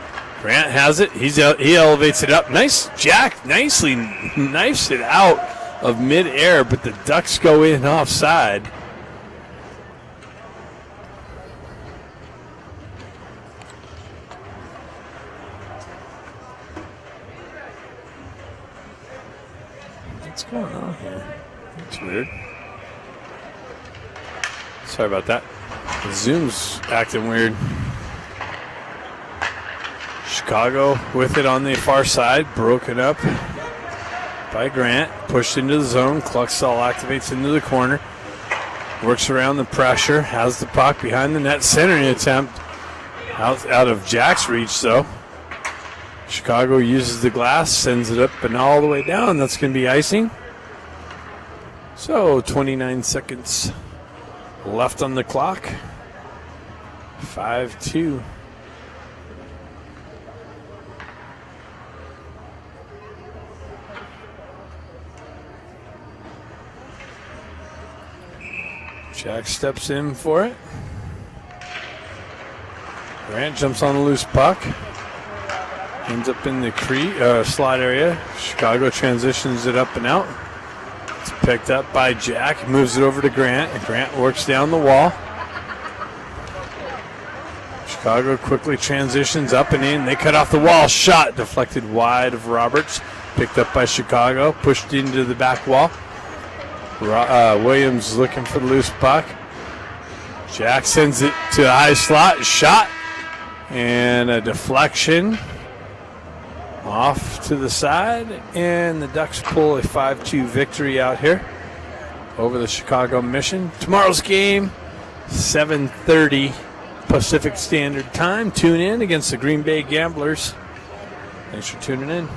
Grant has it. He elevates it up. Nice jack. Nicely knifes it out of midair, but the Ducks go in offside. What's going on here? That's weird. Sorry about that. The Zoom's acting weird. Chicago with it on the far side. Broken up by Grant. Pushed into the zone. Cluckstall activates into the corner. Works around the pressure. Has the puck behind the net. Centering attempt. Out of Jack's reach, though. Chicago uses the glass, sends it up and all the way down. That's going to be icing. So 29 seconds left on the clock. 5-2. Jack steps in for it. Grant jumps on the loose puck. Ends up in the slot area. Chicago transitions it up and out. It's picked up by Jack. He moves it over to Grant. And Grant works down the wall. Chicago quickly transitions up and in. They cut off the wall. Shot deflected wide of Roberts. Picked up by Chicago. Pushed into the back wall. Williams looking for the loose puck. Jack sends it to the high slot. Shot. And a deflection. Off to the side. And the Ducks pull a 5-2 victory out here over the Chicago Mission. Tomorrow's game, 7:30 Pacific Standard Time. Tune in against the Green Bay Gamblers. Thanks for tuning in.